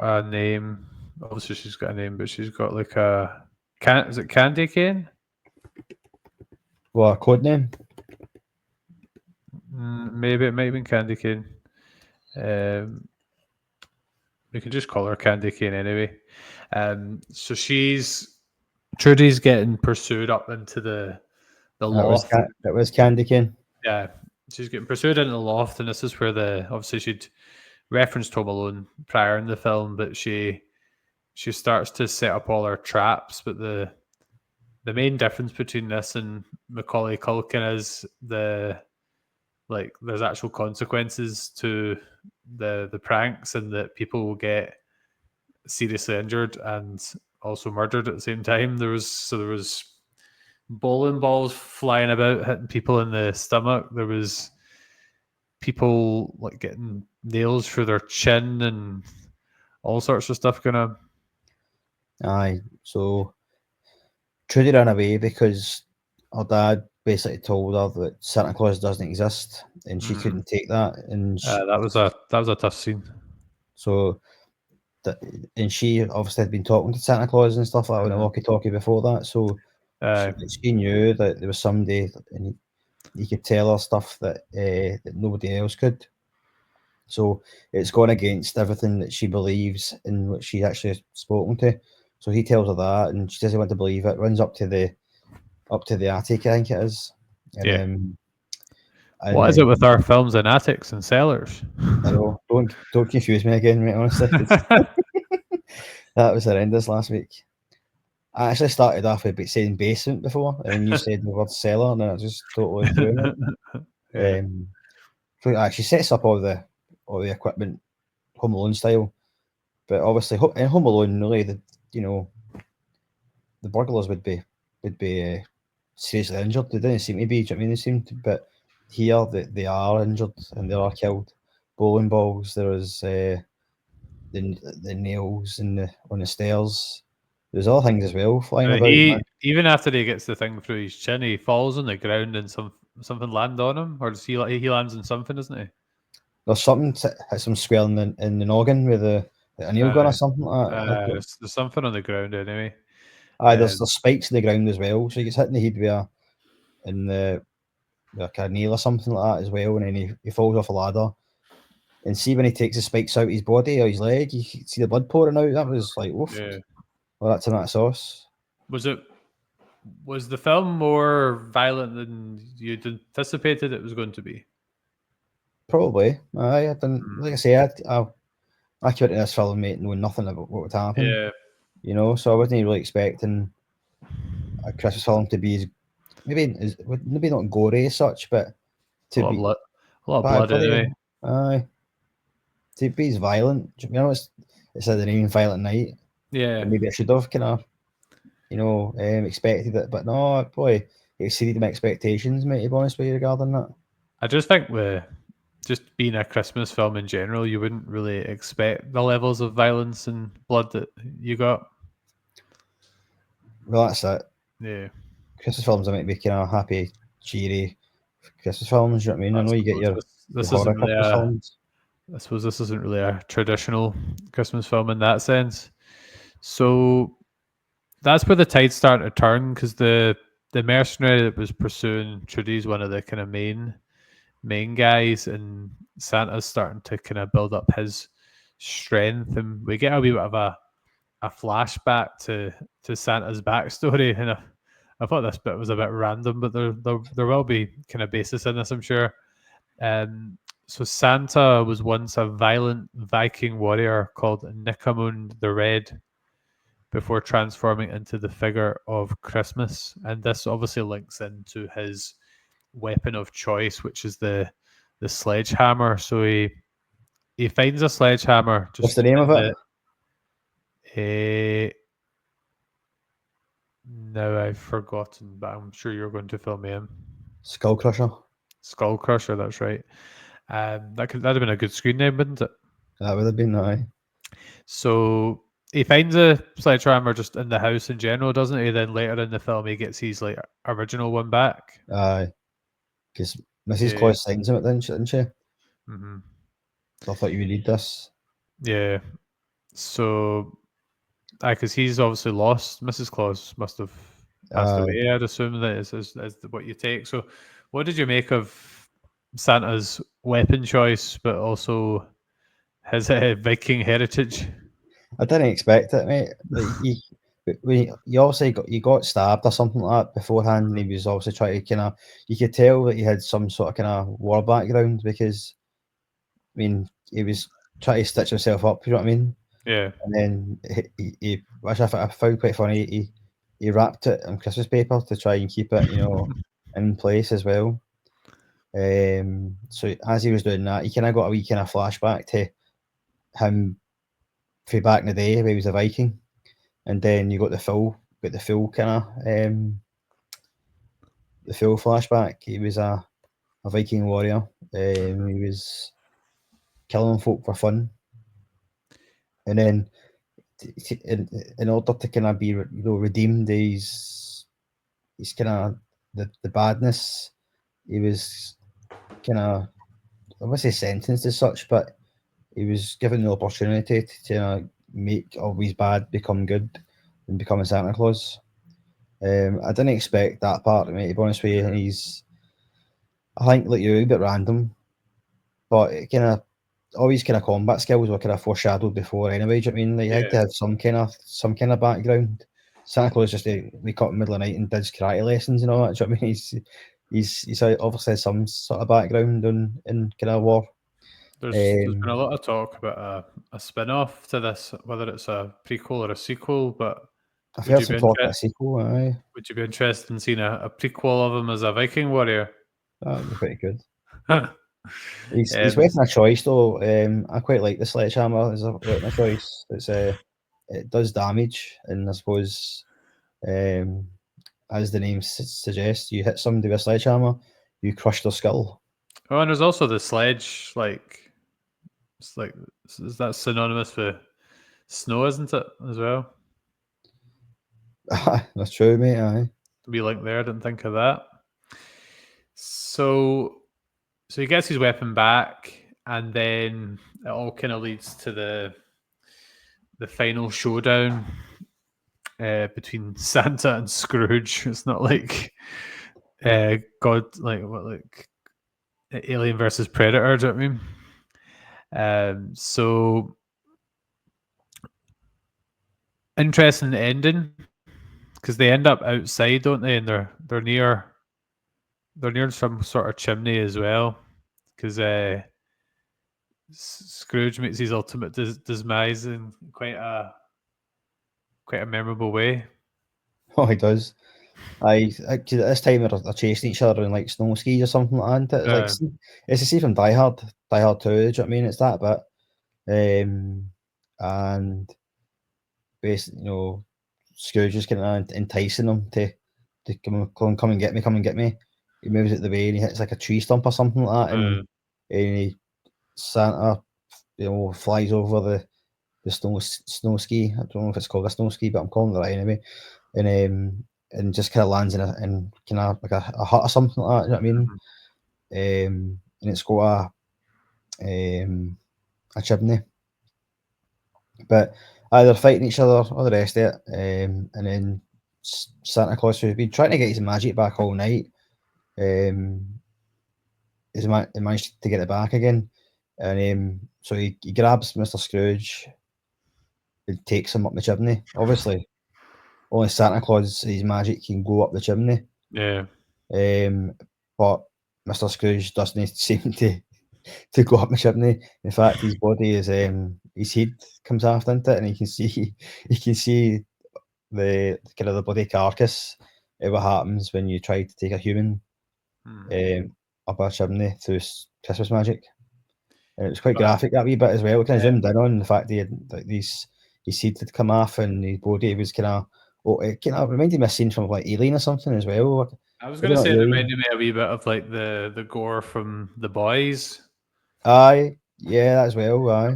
a name. Obviously, she's got a name, but she's got like is it Candy Cane? Well, a code name? Maybe it might have been Candy Cane. We can just call her Candy Cane anyway. So Trudy's getting pursued up into the loft. That was Candy Cane. Yeah, she's getting pursued into the loft, and this is where obviously she'd referenced Home Alone prior in the film, but she starts to set up all her traps. But the main difference between this and Macaulay Culkin is there's actual consequences to the pranks, and that people will get seriously injured and also murdered at the same time. There was bowling balls flying about hitting people in the stomach. There was people like getting nails through their chin and all sorts of stuff going on. Aye, so Trudy ran away because her dad basically told her that Santa Claus doesn't exist, and she couldn't take that, and that was a tough scene. so and she obviously had been talking to Santa Claus and stuff like that on a walkie-talkie before that, so she knew that there was somebody, and he could tell her stuff that that nobody else could. So it's gone against everything that she believes in what she's actually spoken to. So he tells her that, and she doesn't want to believe it. Runs up to the attic, I think it is. And, Yeah. and What is it with our films and attics and cellars? I know. Don't confuse me again, mate. Honestly, 'cause that was horrendous last week. I actually started off with saying basement before, and then you said the word cellar, and I just totally threw it. Yeah. So she sets up all the equipment, Home Alone style. But obviously, in Home Alone, really, the burglars would be seriously injured. They didn't seem to be. Do you know what I mean? They seemed, but here they are injured and they are killed. Bowling balls. There was the nails on the stairs. There's other things as well flying about. He even after he gets the thing through his chin, he falls on the ground and something land on him, or does he lands on something, doesn't he? There's something hits him square in the noggin with a nail gun or something like that. There's something on the ground anyway. There's spikes in the ground as well, so he gets hit in the head with like a nail or something like that as well, and then he falls off a ladder. And see when he takes the spikes out his body or his leg, you can see the blood pouring out. That was like, oof. Yeah. Well, that's tomato sauce. Was the film more violent than you'd anticipated it was going to be? Probably. I didn't, like I say, I came into this film, mate, knowing nothing about what would happen. Yeah. You know, so I wasn't really expecting a Christmas film to be maybe not gory as such, but a lot of blood anyway. Aye. To be as violent. You know, it's said the name Violent Night. Yeah. Maybe I should have kind of, expected it, but no, boy, it exceeded my expectations, mate, to be honest with you, regarding that. I just think with just being a Christmas film in general, you wouldn't really expect the levels of violence and blood that you got. Well, that's it. Yeah. Christmas films are meant to be kind of happy, cheery Christmas films, you know what I mean? I know you get your horror Christmas films. I suppose this isn't really a traditional Christmas film in that sense. So that's where the tides start to turn, because the mercenary that was pursuing Trudy's one of the kind of main guys, and Santa's starting to kind of build up his strength, and we get a wee bit of a flashback to Santa's backstory, and I thought this bit was a bit random, but there will be kind of basis in this, I'm sure. So Santa was once a violent Viking warrior called Nickamund the Red, before transforming into the figure of Christmas, and this obviously links into his weapon of choice, which is the sledgehammer. So he finds a sledgehammer. What's the name of it? No, I've forgotten, but I'm sure you're going to fill me in. Skull Crusher. Skull Crusher, that's right. That'd have been a good screen name, wouldn't it? That would have been, aye. So he finds a sledgehammer just in the house in general, doesn't he? Then later in the film, he gets his like original one back. Aye, because Mrs. Claus signs him, didn't she? Mm-hmm. So I thought you would read this. Yeah. So, because he's obviously lost. Mrs. Claus must have passed away. I'd assume that is what you take. So, what did you make of Santa's weapon choice, but also his Viking heritage? I didn't expect it, mate. Like, he obviously got stabbed or something like that beforehand, and he was obviously trying to kind of. You could tell that he had some sort of kind of war background, because, I mean, he was trying to stitch himself up. You know what I mean? Yeah. And then he which I found quite funny. He wrapped it in Christmas paper to try and keep it, in place as well. So as he was doing that, he kind of got a wee kind of flashback to him from back in the day where he was a Viking, and then you got the full kind of the full flashback. He was a Viking warrior. He was killing folk for fun, and then in order to kind of be redeemed, he's kind of the badness. He was kind of, I won't say sentenced as such, but he was given the opportunity to make always bad become good and become a Santa Claus. I didn't expect that part, mate, to be honest with you. I think, like you, a bit random, but it kind of all his kind of combat skills were kind of foreshadowed before anyway. Do you know what I mean? Like, he had to have some kind of background. Santa Claus just wake up in the middle of the night and does karate lessons and all that. Do you know what I mean? He's obviously has some sort of background in kind of war. There's been a lot of talk about a spin-off to this, whether it's a prequel or a sequel. But I've would heard you some be talk about a interested? sequel. Aye, Would you be interested in seeing a prequel of him as a Viking warrior? that'd be pretty good. Um, His weapon of choice, though, I quite like the sledgehammer as a weapon of choice. It does damage, and I suppose, as the name suggests, you hit somebody with a sledgehammer, you crush their skull. Oh, and there's also the sledge. It's like is that synonymous with snow, isn't it, as well? That's true, mate. Aye. We link there. I didn't think of that. So he gets his weapon back, and then it all kind of leads to the final showdown between Santa and Scrooge. It's not like God, like Alien versus Predator. Do you know what I mean? So interesting ending because they end up outside, don't they? And they're near some sort of chimney as well, because Scrooge meets his ultimate demise in quite a memorable way. Oh, he does. 'Cause at this time they're chasing each other in like snow skis or something like that. It's like it's the same from Die Hard 2. Do you know what I mean? It's that bit, and basically, Scrooge is kind of enticing them to come and get me. He moves out the way and he hits like a tree stump or something like that, and Santa, flies over the snow ski. I don't know if it's called a snow ski, but I'm calling it that anyway. And just kind of lands in kind of like a hut or something like that. You know what I mean? And it's got a chimney. But they're fighting each other, all the rest of it. And then Santa Claus, who's been trying to get his magic back all night, he managed to get it back again. And so he grabs Mr. Scrooge and takes him up the chimney. Obviously, only Santa Claus, his magic can go up the chimney. Yeah. But Mr. Scrooge doesn't seem to go up the chimney. In fact, his body is his head comes aft into it, and you can see the kind of the bloody carcass of what happens when you try to take a human up a chimney through Christmas magic. And it was quite graphic, that wee bit as well. We kind of zoomed in on the fact that he had like his head had come off and his body was kind of. Oh, it kind of reminded me of a scene from like Alien or something as well. I was going to say it reminded me a wee bit of like the gore from The Boys. Aye, yeah, that as well. Aye.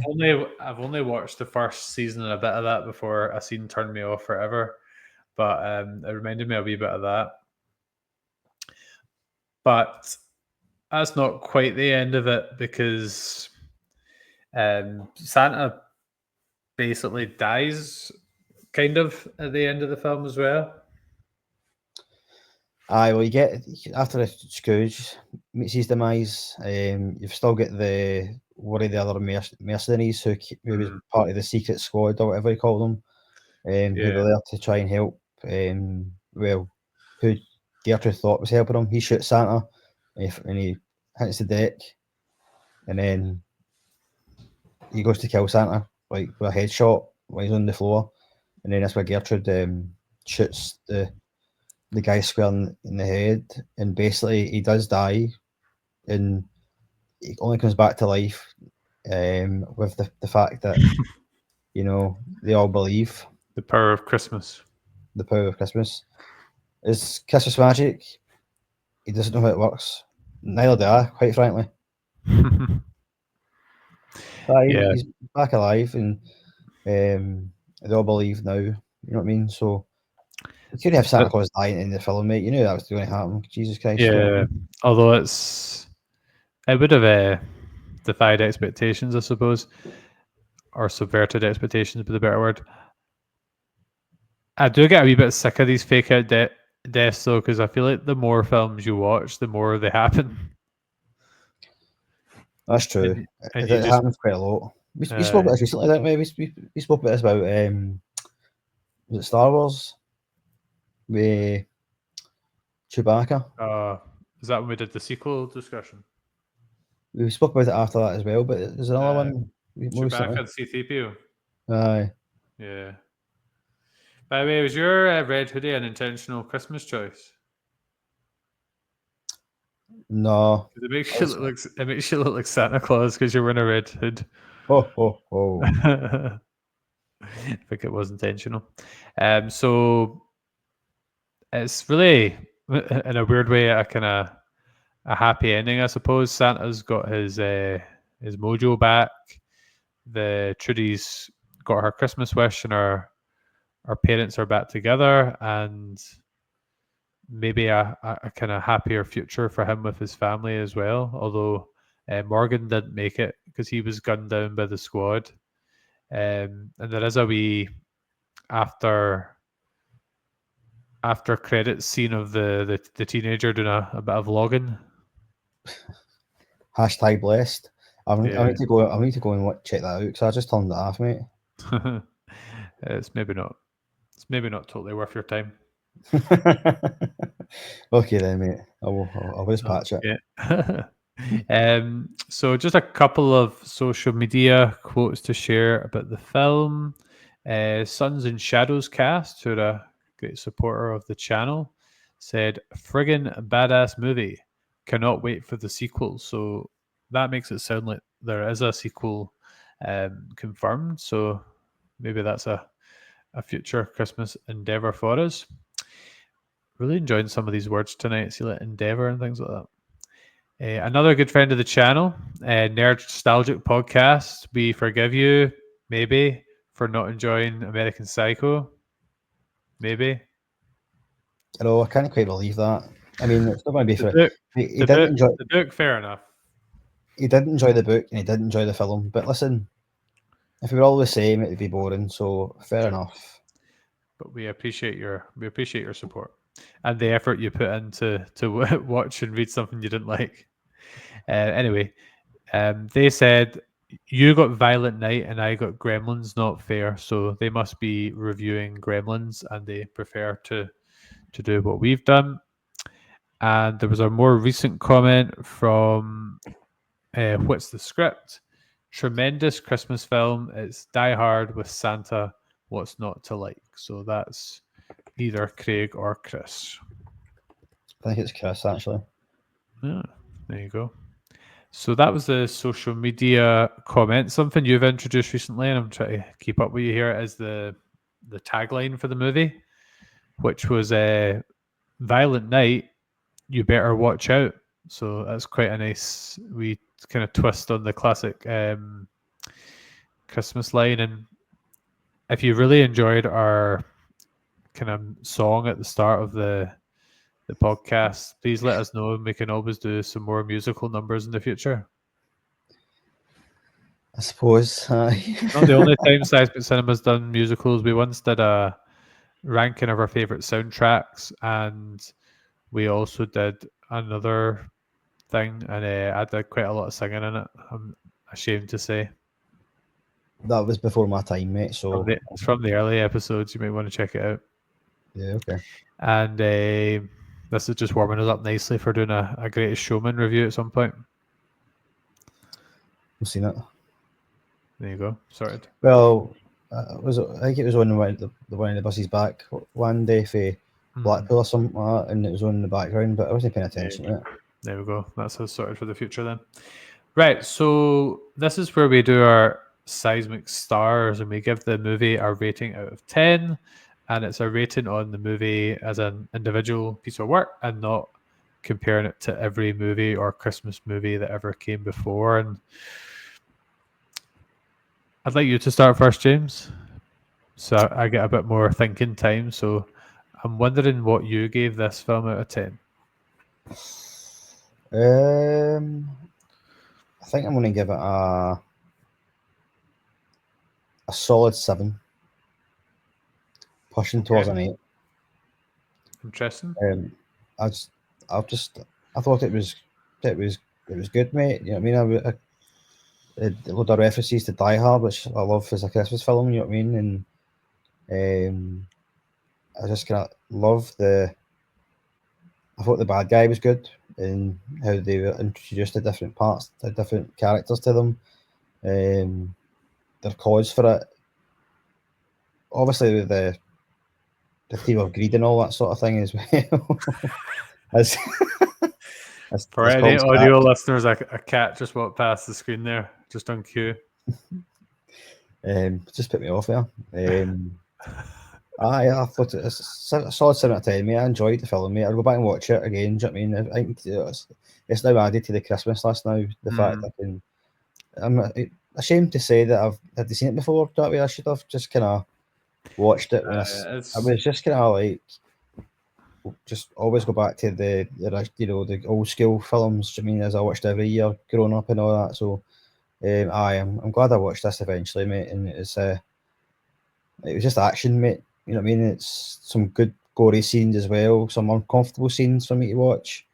I've only watched the first season and a bit of that before a scene turned me off forever. But it reminded me a wee bit of that. But that's not quite the end of it, because Santa basically dies kind of at the end of the film as well. Aye, well, you get after the Scrooge meets his demise, you've still got one of the other mercenaries who was part of the secret squad or whatever you call them, who were there to try and help. Who Gertrude thought was helping him. He shoots Santa, and he hits the deck, and then he goes to kill Santa like with a headshot while he's on the floor, and then that's where Gertrude shoots the guy square in the head, and basically he does die, and he only comes back to life with the fact that they all believe the power of Christmas. The power of Christmas is Christmas magic. He doesn't know how it works. Neither do I, quite frankly. But he's back alive, and they all believe now. You know what I mean? So You couldn't have Santa Claus dying in the film, mate. You knew that was going to happen. Jesus Christ. Yeah, although it would have defied expectations, I suppose, or subverted expectations, would be the better word. I do get a wee bit sick of these fake out deaths, though, because I feel like the more films you watch, the more they happen. That's true. And It happens quite a lot. We spoke about this recently, didn't we? We spoke about this about was it Star Wars with Chewbacca? Is that when we did the sequel discussion? We spoke about it after that as well, but there's another one more Chewbacca recently. and C-3PO. Aye. Yeah. By the way, was your red hoodie an intentional Christmas choice? No. It makes you look like Santa Claus because you're wearing a red hood. Oh. I think it was intentional. So it's really, in a weird way, a kind of a happy ending, I suppose. Santa's got his mojo back. The Trudy's got her Christmas wish, and our parents are back together, and maybe a kind of happier future for him with his family as well. Although Morgan didn't make it because he was gunned down by the squad. And there is a wee after credits scene of the teenager doing a bit of vlogging. Hashtag blessed. I need to go and check that out because I just turned it off, mate. It's maybe not totally worth your time. Okay then, mate. I'll just patch it. Yeah. So just a couple of social media quotes to share about the film. Suns and Shadows cast, who are a great supporter of the channel, said, "Friggin' badass movie. Cannot wait for the sequel." So that makes it sound like there is a sequel confirmed. So maybe that's a future Christmas endeavor for us. Really enjoying some of these words tonight. See, like endeavor and things like that. Another good friend of the channel, Nerd Nostalgic Podcast. We forgive you, maybe, for not enjoying American Psycho. Maybe. I know, I can't quite believe that. I mean, it's not going to be for he the didn't enjoy the book. Fair enough. He did enjoy the book and he did enjoy the film. But listen, if we were all the same, it'd be boring. So fair enough. But we appreciate your support and the effort you put into to watch and read something you didn't like. Anyway, they said you got Violent Night and I got Gremlins. Not fair. So they must be reviewing Gremlins and they prefer to do what we've done. And there was a more recent comment from What's the Script? Tremendous Christmas film. It's Die Hard with Santa. What's not to like? So that's either Craig or Chris. I think it's Chris, actually. Yeah, there you go. So that was the social media comment. Something you've introduced recently, and I'm trying to keep up with you here, is the tagline for the movie, which was Violent Night, you better watch out. So that's quite a nice wee kind of twist on the classic Christmas line. And if you really enjoyed our kind of song at the start of the podcast, please let us know and we can always do some more musical numbers in the future. I suppose. Not the only time Seismic Cinema's done musicals. We once did a ranking of our favourite soundtracks, and we also did another thing, and I did quite a lot of singing in it. I'm ashamed to say. That was before my time, mate. So it's from the early episodes. You might want to check it out. Yeah, okay. And this is just warming us up nicely for doing a Greatest Showman review at some point. We've seen it. There you go. Sorted. Well, I think it was on the one of the buses back one day for Blackpool or something like that, and it was on in the background, but I wasn't paying attention to it. There we go. That's us sorted for the future then. Right, so this is where we do our Seismic Stars, and we give the movie a rating out of 10, and it's a rating on the movie as an individual piece of work and not comparing it to every movie or Christmas movie that ever came before. And I'd like you to start first, James, so I get a bit more thinking time. So I'm wondering what you gave this film out of 10. I think I'm going to give it a solid 7, pushing towards an 8. Interesting. I thought it was good, mate. You know what I mean? A load of references to Die Hard, which I love as a Christmas film. You know what I mean? And I just kind of love the. I thought the bad guy was good and how they were introduced the different parts, the different characters to them. Their cause for it. Obviously, the theme of greed and all that sort of thing as well. as, For as any Tom's audio cat. listeners, a cat just walked past the screen there, just on cue. Just put me off there. I thought it was a solid 7 out of 10, mate. I enjoyed the film, mate. I'll go back and watch it again. Do you know what I mean? I think it's now added to the Christmas list now. The fact I can. I'm ashamed to say that I've seen it before. That way, I should have just kind of watched it when I was just kind of like just always go back to the the old school films. I mean, as I watched every year growing up and all that. So, I'm glad I watched this eventually, mate. And it was just action, mate. You know what I mean? It's some good gory scenes as well. Some uncomfortable scenes for me to watch.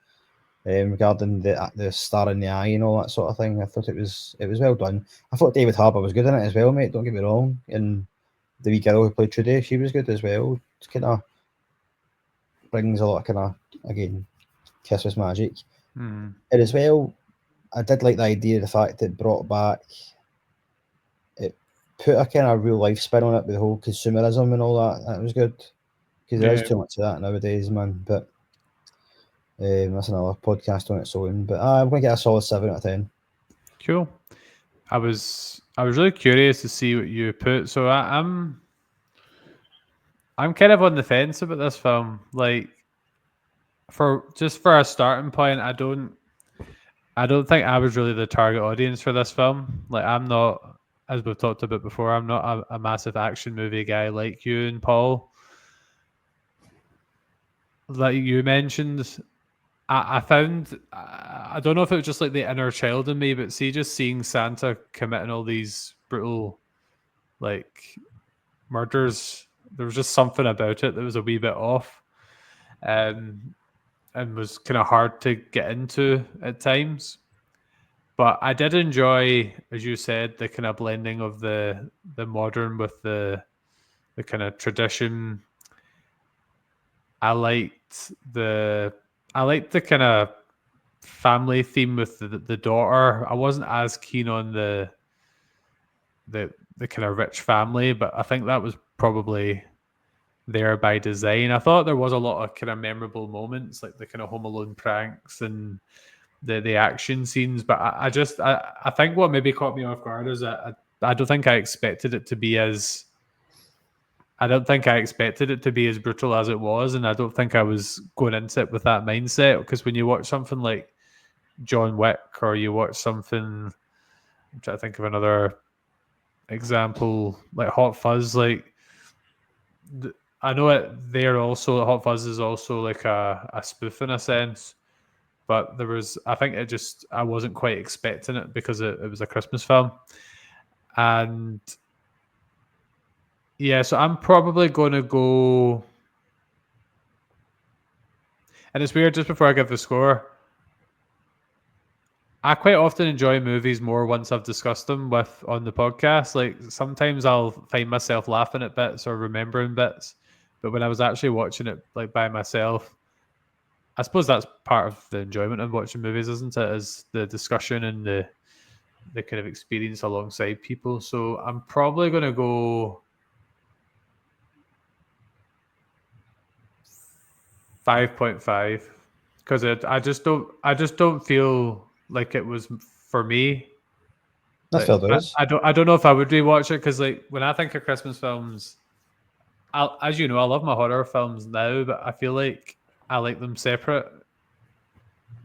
Regarding the star in the eye and all that sort of thing, I thought it was well done. I thought David Harbour was good in it as well, mate. Don't get me wrong. And the wee girl who played Trudy, she was good as well. It's kind of brings a lot of kind of again Christmas magic. And as well, I did like the idea of the fact that it brought back, it put a kind of real life spin on it with the whole consumerism and all that. That was good because there is too much of that nowadays, man. But that's another podcast on its own. But I'm going to get a solid 7 out of 10. Cool. I was really curious to see what you put. So I'm kind of on the fence about this film. Like, for a starting point, I don't think I was really the target audience for this film. Like, I'm not, as we've talked about before, I'm not a massive action movie guy like you and Paul. Like you mentioned, I found, I don't know if it was just like the inner child in me, but see, just seeing Santa committing all these brutal, like, murders, there was just something about it that was a wee bit off, and was kind of hard to get into at times. But I did enjoy, as you said, the kind of blending of the modern with the kind of tradition. I liked the kind of family theme with the daughter. I wasn't as keen on the kind of rich family, but I think that was probably there by design. I thought there was a lot of kind of memorable moments, like the kind of Home Alone pranks and the action scenes. But I think what maybe caught me off guard is that I don't think I expected it to be as. I don't think I expected it to be as brutal as it was, and I don't think I was going into it with that mindset. Because when you watch something like John Wick, or you watch something, I'm trying to think of another example, like Hot Fuzz, like I know it. They're also, Hot Fuzz is also like a spoof in a sense, but I think I wasn't quite expecting it because it was a Christmas film, and yeah, so I'm probably going to go. And it's weird, just before I give the score, I quite often enjoy movies more once I've discussed them on the podcast. Like, sometimes I'll find myself laughing at bits or remembering bits, but when I was actually watching it like by myself, I suppose that's part of the enjoyment of watching movies, isn't it? Is the discussion and the kind of experience alongside people. So I'm probably going to go 5.5 because I just don't feel like it was for me. That's Like, fair dues. I don't know if I would rewatch it, because like when I think of Christmas films, as you know, I love my horror films now, but I feel like I like them separate.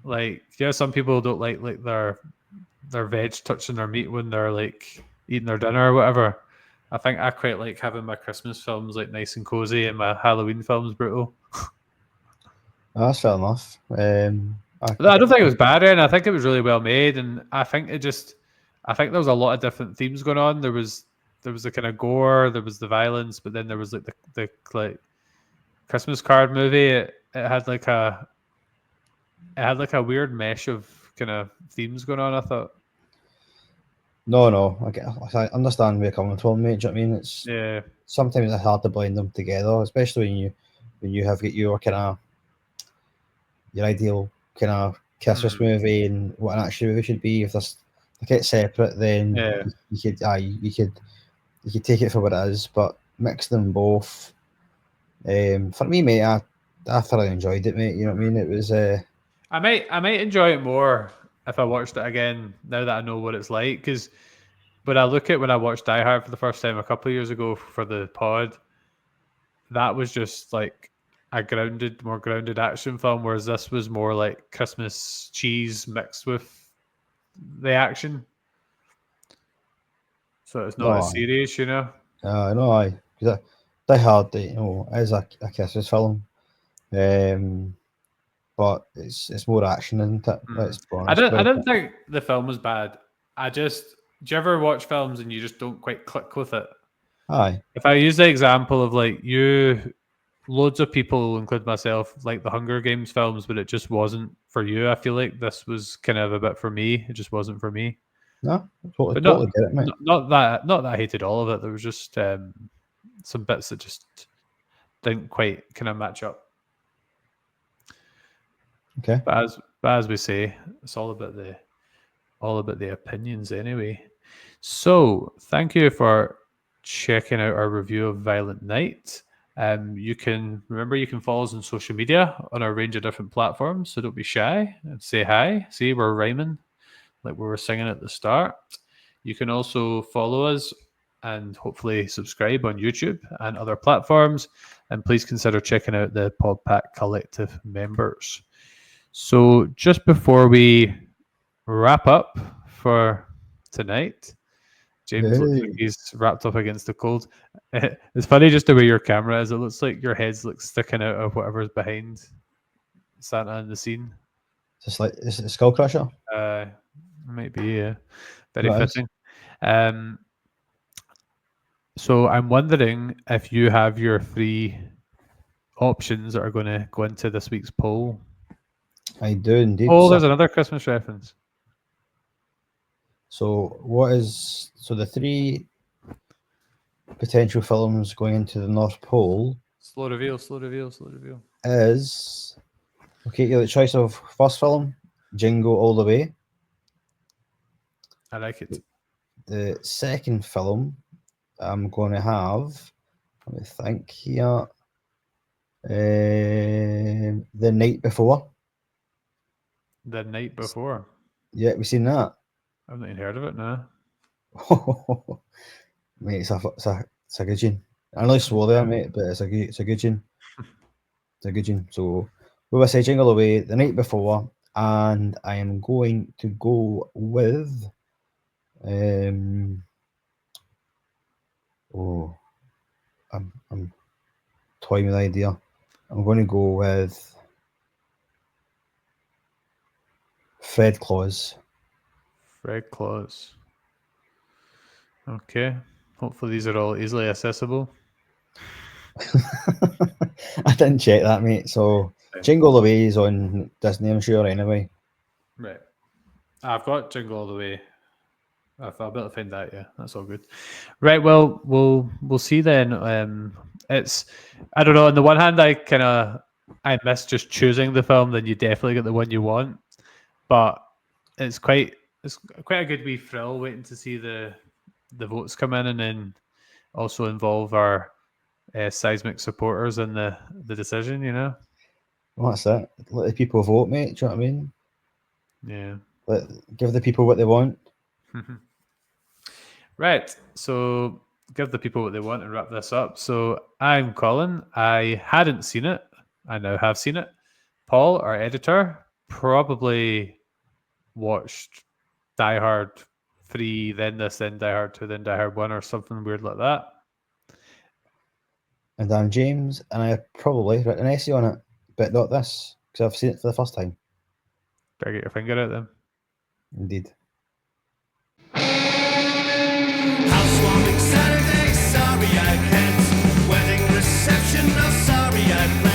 Like, yeah, some people don't like their veg touching their meat when they're like eating their dinner or whatever. I think I quite like having my Christmas films like nice and cozy, and my Halloween films brutal. That's fair enough. I don't think it was bad, and I think it was really well made, and I think there was a lot of different themes going on. There was the kind of gore, there was the violence, but then there was like the like Christmas card movie. It had like a weird mesh of kind of themes going on. I thought. No, I understand where you're coming from, mate. Do you know what I mean? It's Yeah. sometimes it's hard to blend them together, especially when you have got your kind of your ideal kind of Christmas movie and what an action movie should be. If they're kept separate, then Yeah. you could take it for what it is, but mix them both. For me, mate, I thoroughly enjoyed it, mate. You know what I mean? It was I might enjoy it more if I watched it again now that I know what it's like. Because when I watched Die Hard for the first time a couple of years ago for the pod, that was just like a more grounded action film, whereas this was more like Christmas cheese mixed with the action. So it's not as serious, you know. no, because Die Hard, is a Christmas film, but it's more action, isn't it? Let's be honest. I don't think the film was bad. Do you ever watch films and you just don't quite click with it? Aye. If I use the example of like loads of people, including myself, like the Hunger Games films, but it just wasn't for you. I feel like this was kind of a bit for me. It just wasn't for me. No, totally get it, mate. Not that I hated all of it. There was just some bits that just didn't quite kind of match up. Okay. But as we say, it's all about the opinions anyway. So thank you for checking out our review of Violent Night. You can follow us on social media on a range of different platforms, so don't be shy and say hi. See, we're rhyming like we were singing at the start. You can also follow us and hopefully subscribe on YouTube and other platforms. And please consider checking out the Podpack Collective members. So just before we wrap up for tonight, James looks like he's wrapped up against the cold. It's funny just the way your camera is. It looks like your head's like sticking out of whatever's behind Santa in the scene. Just like is it Skull Crusher? Might be, yeah. Very fitting. So I'm wondering if you have your 3 options that are going to go into this week's poll. I do indeed. Oh, there's another Christmas reference. So the 3 potential films going into the North Pole? Slow reveal. Is okay. You have the choice of first film, Jingle All the Way. I like it. The second film, I'm going to have. Let me think here. The Night Before. The Night Before. Yeah, we've seen that. I've not even heard of it now. Mate, it's a good tune. I know I swore there, mate, but it's a good tune. It's a good tune. So we will say Jingle Away, The Night Before, and I am going to go with I'm toying with the idea. I'm going to go with Fred Claus. Fred Claus. Okay. Hopefully these are all easily accessible. I didn't check that, mate. So Jingle All the Way is on Disney, I'm sure, anyway. Right. I've got Jingle All the Way. I'll be able to find that, yeah. That's all good. Right, well, we'll see then. It's I don't know, on the one hand I miss just choosing the film, then you definitely get the one you want. But it's quite a good wee thrill waiting to see the votes come in, and then also involve our Seismic supporters in the decision, you know? Well, that's it. Let the people vote, mate. Do you know what I mean? Yeah. Give the people what they want. Right. So give the people what they want and wrap this up. So I'm Colin. I hadn't seen it. I now have seen it. Paul, our editor, probably watched Die Hard 3, then this, then Die Hard 2, then Die Hard 1, or something weird like that. And I'm James, and I have probably written an essay on it, but not this, because I've seen it for the first time. Better get your finger out then. Indeed. Housewarming Saturday, sorry I can't. Wedding reception, no sorry I planned.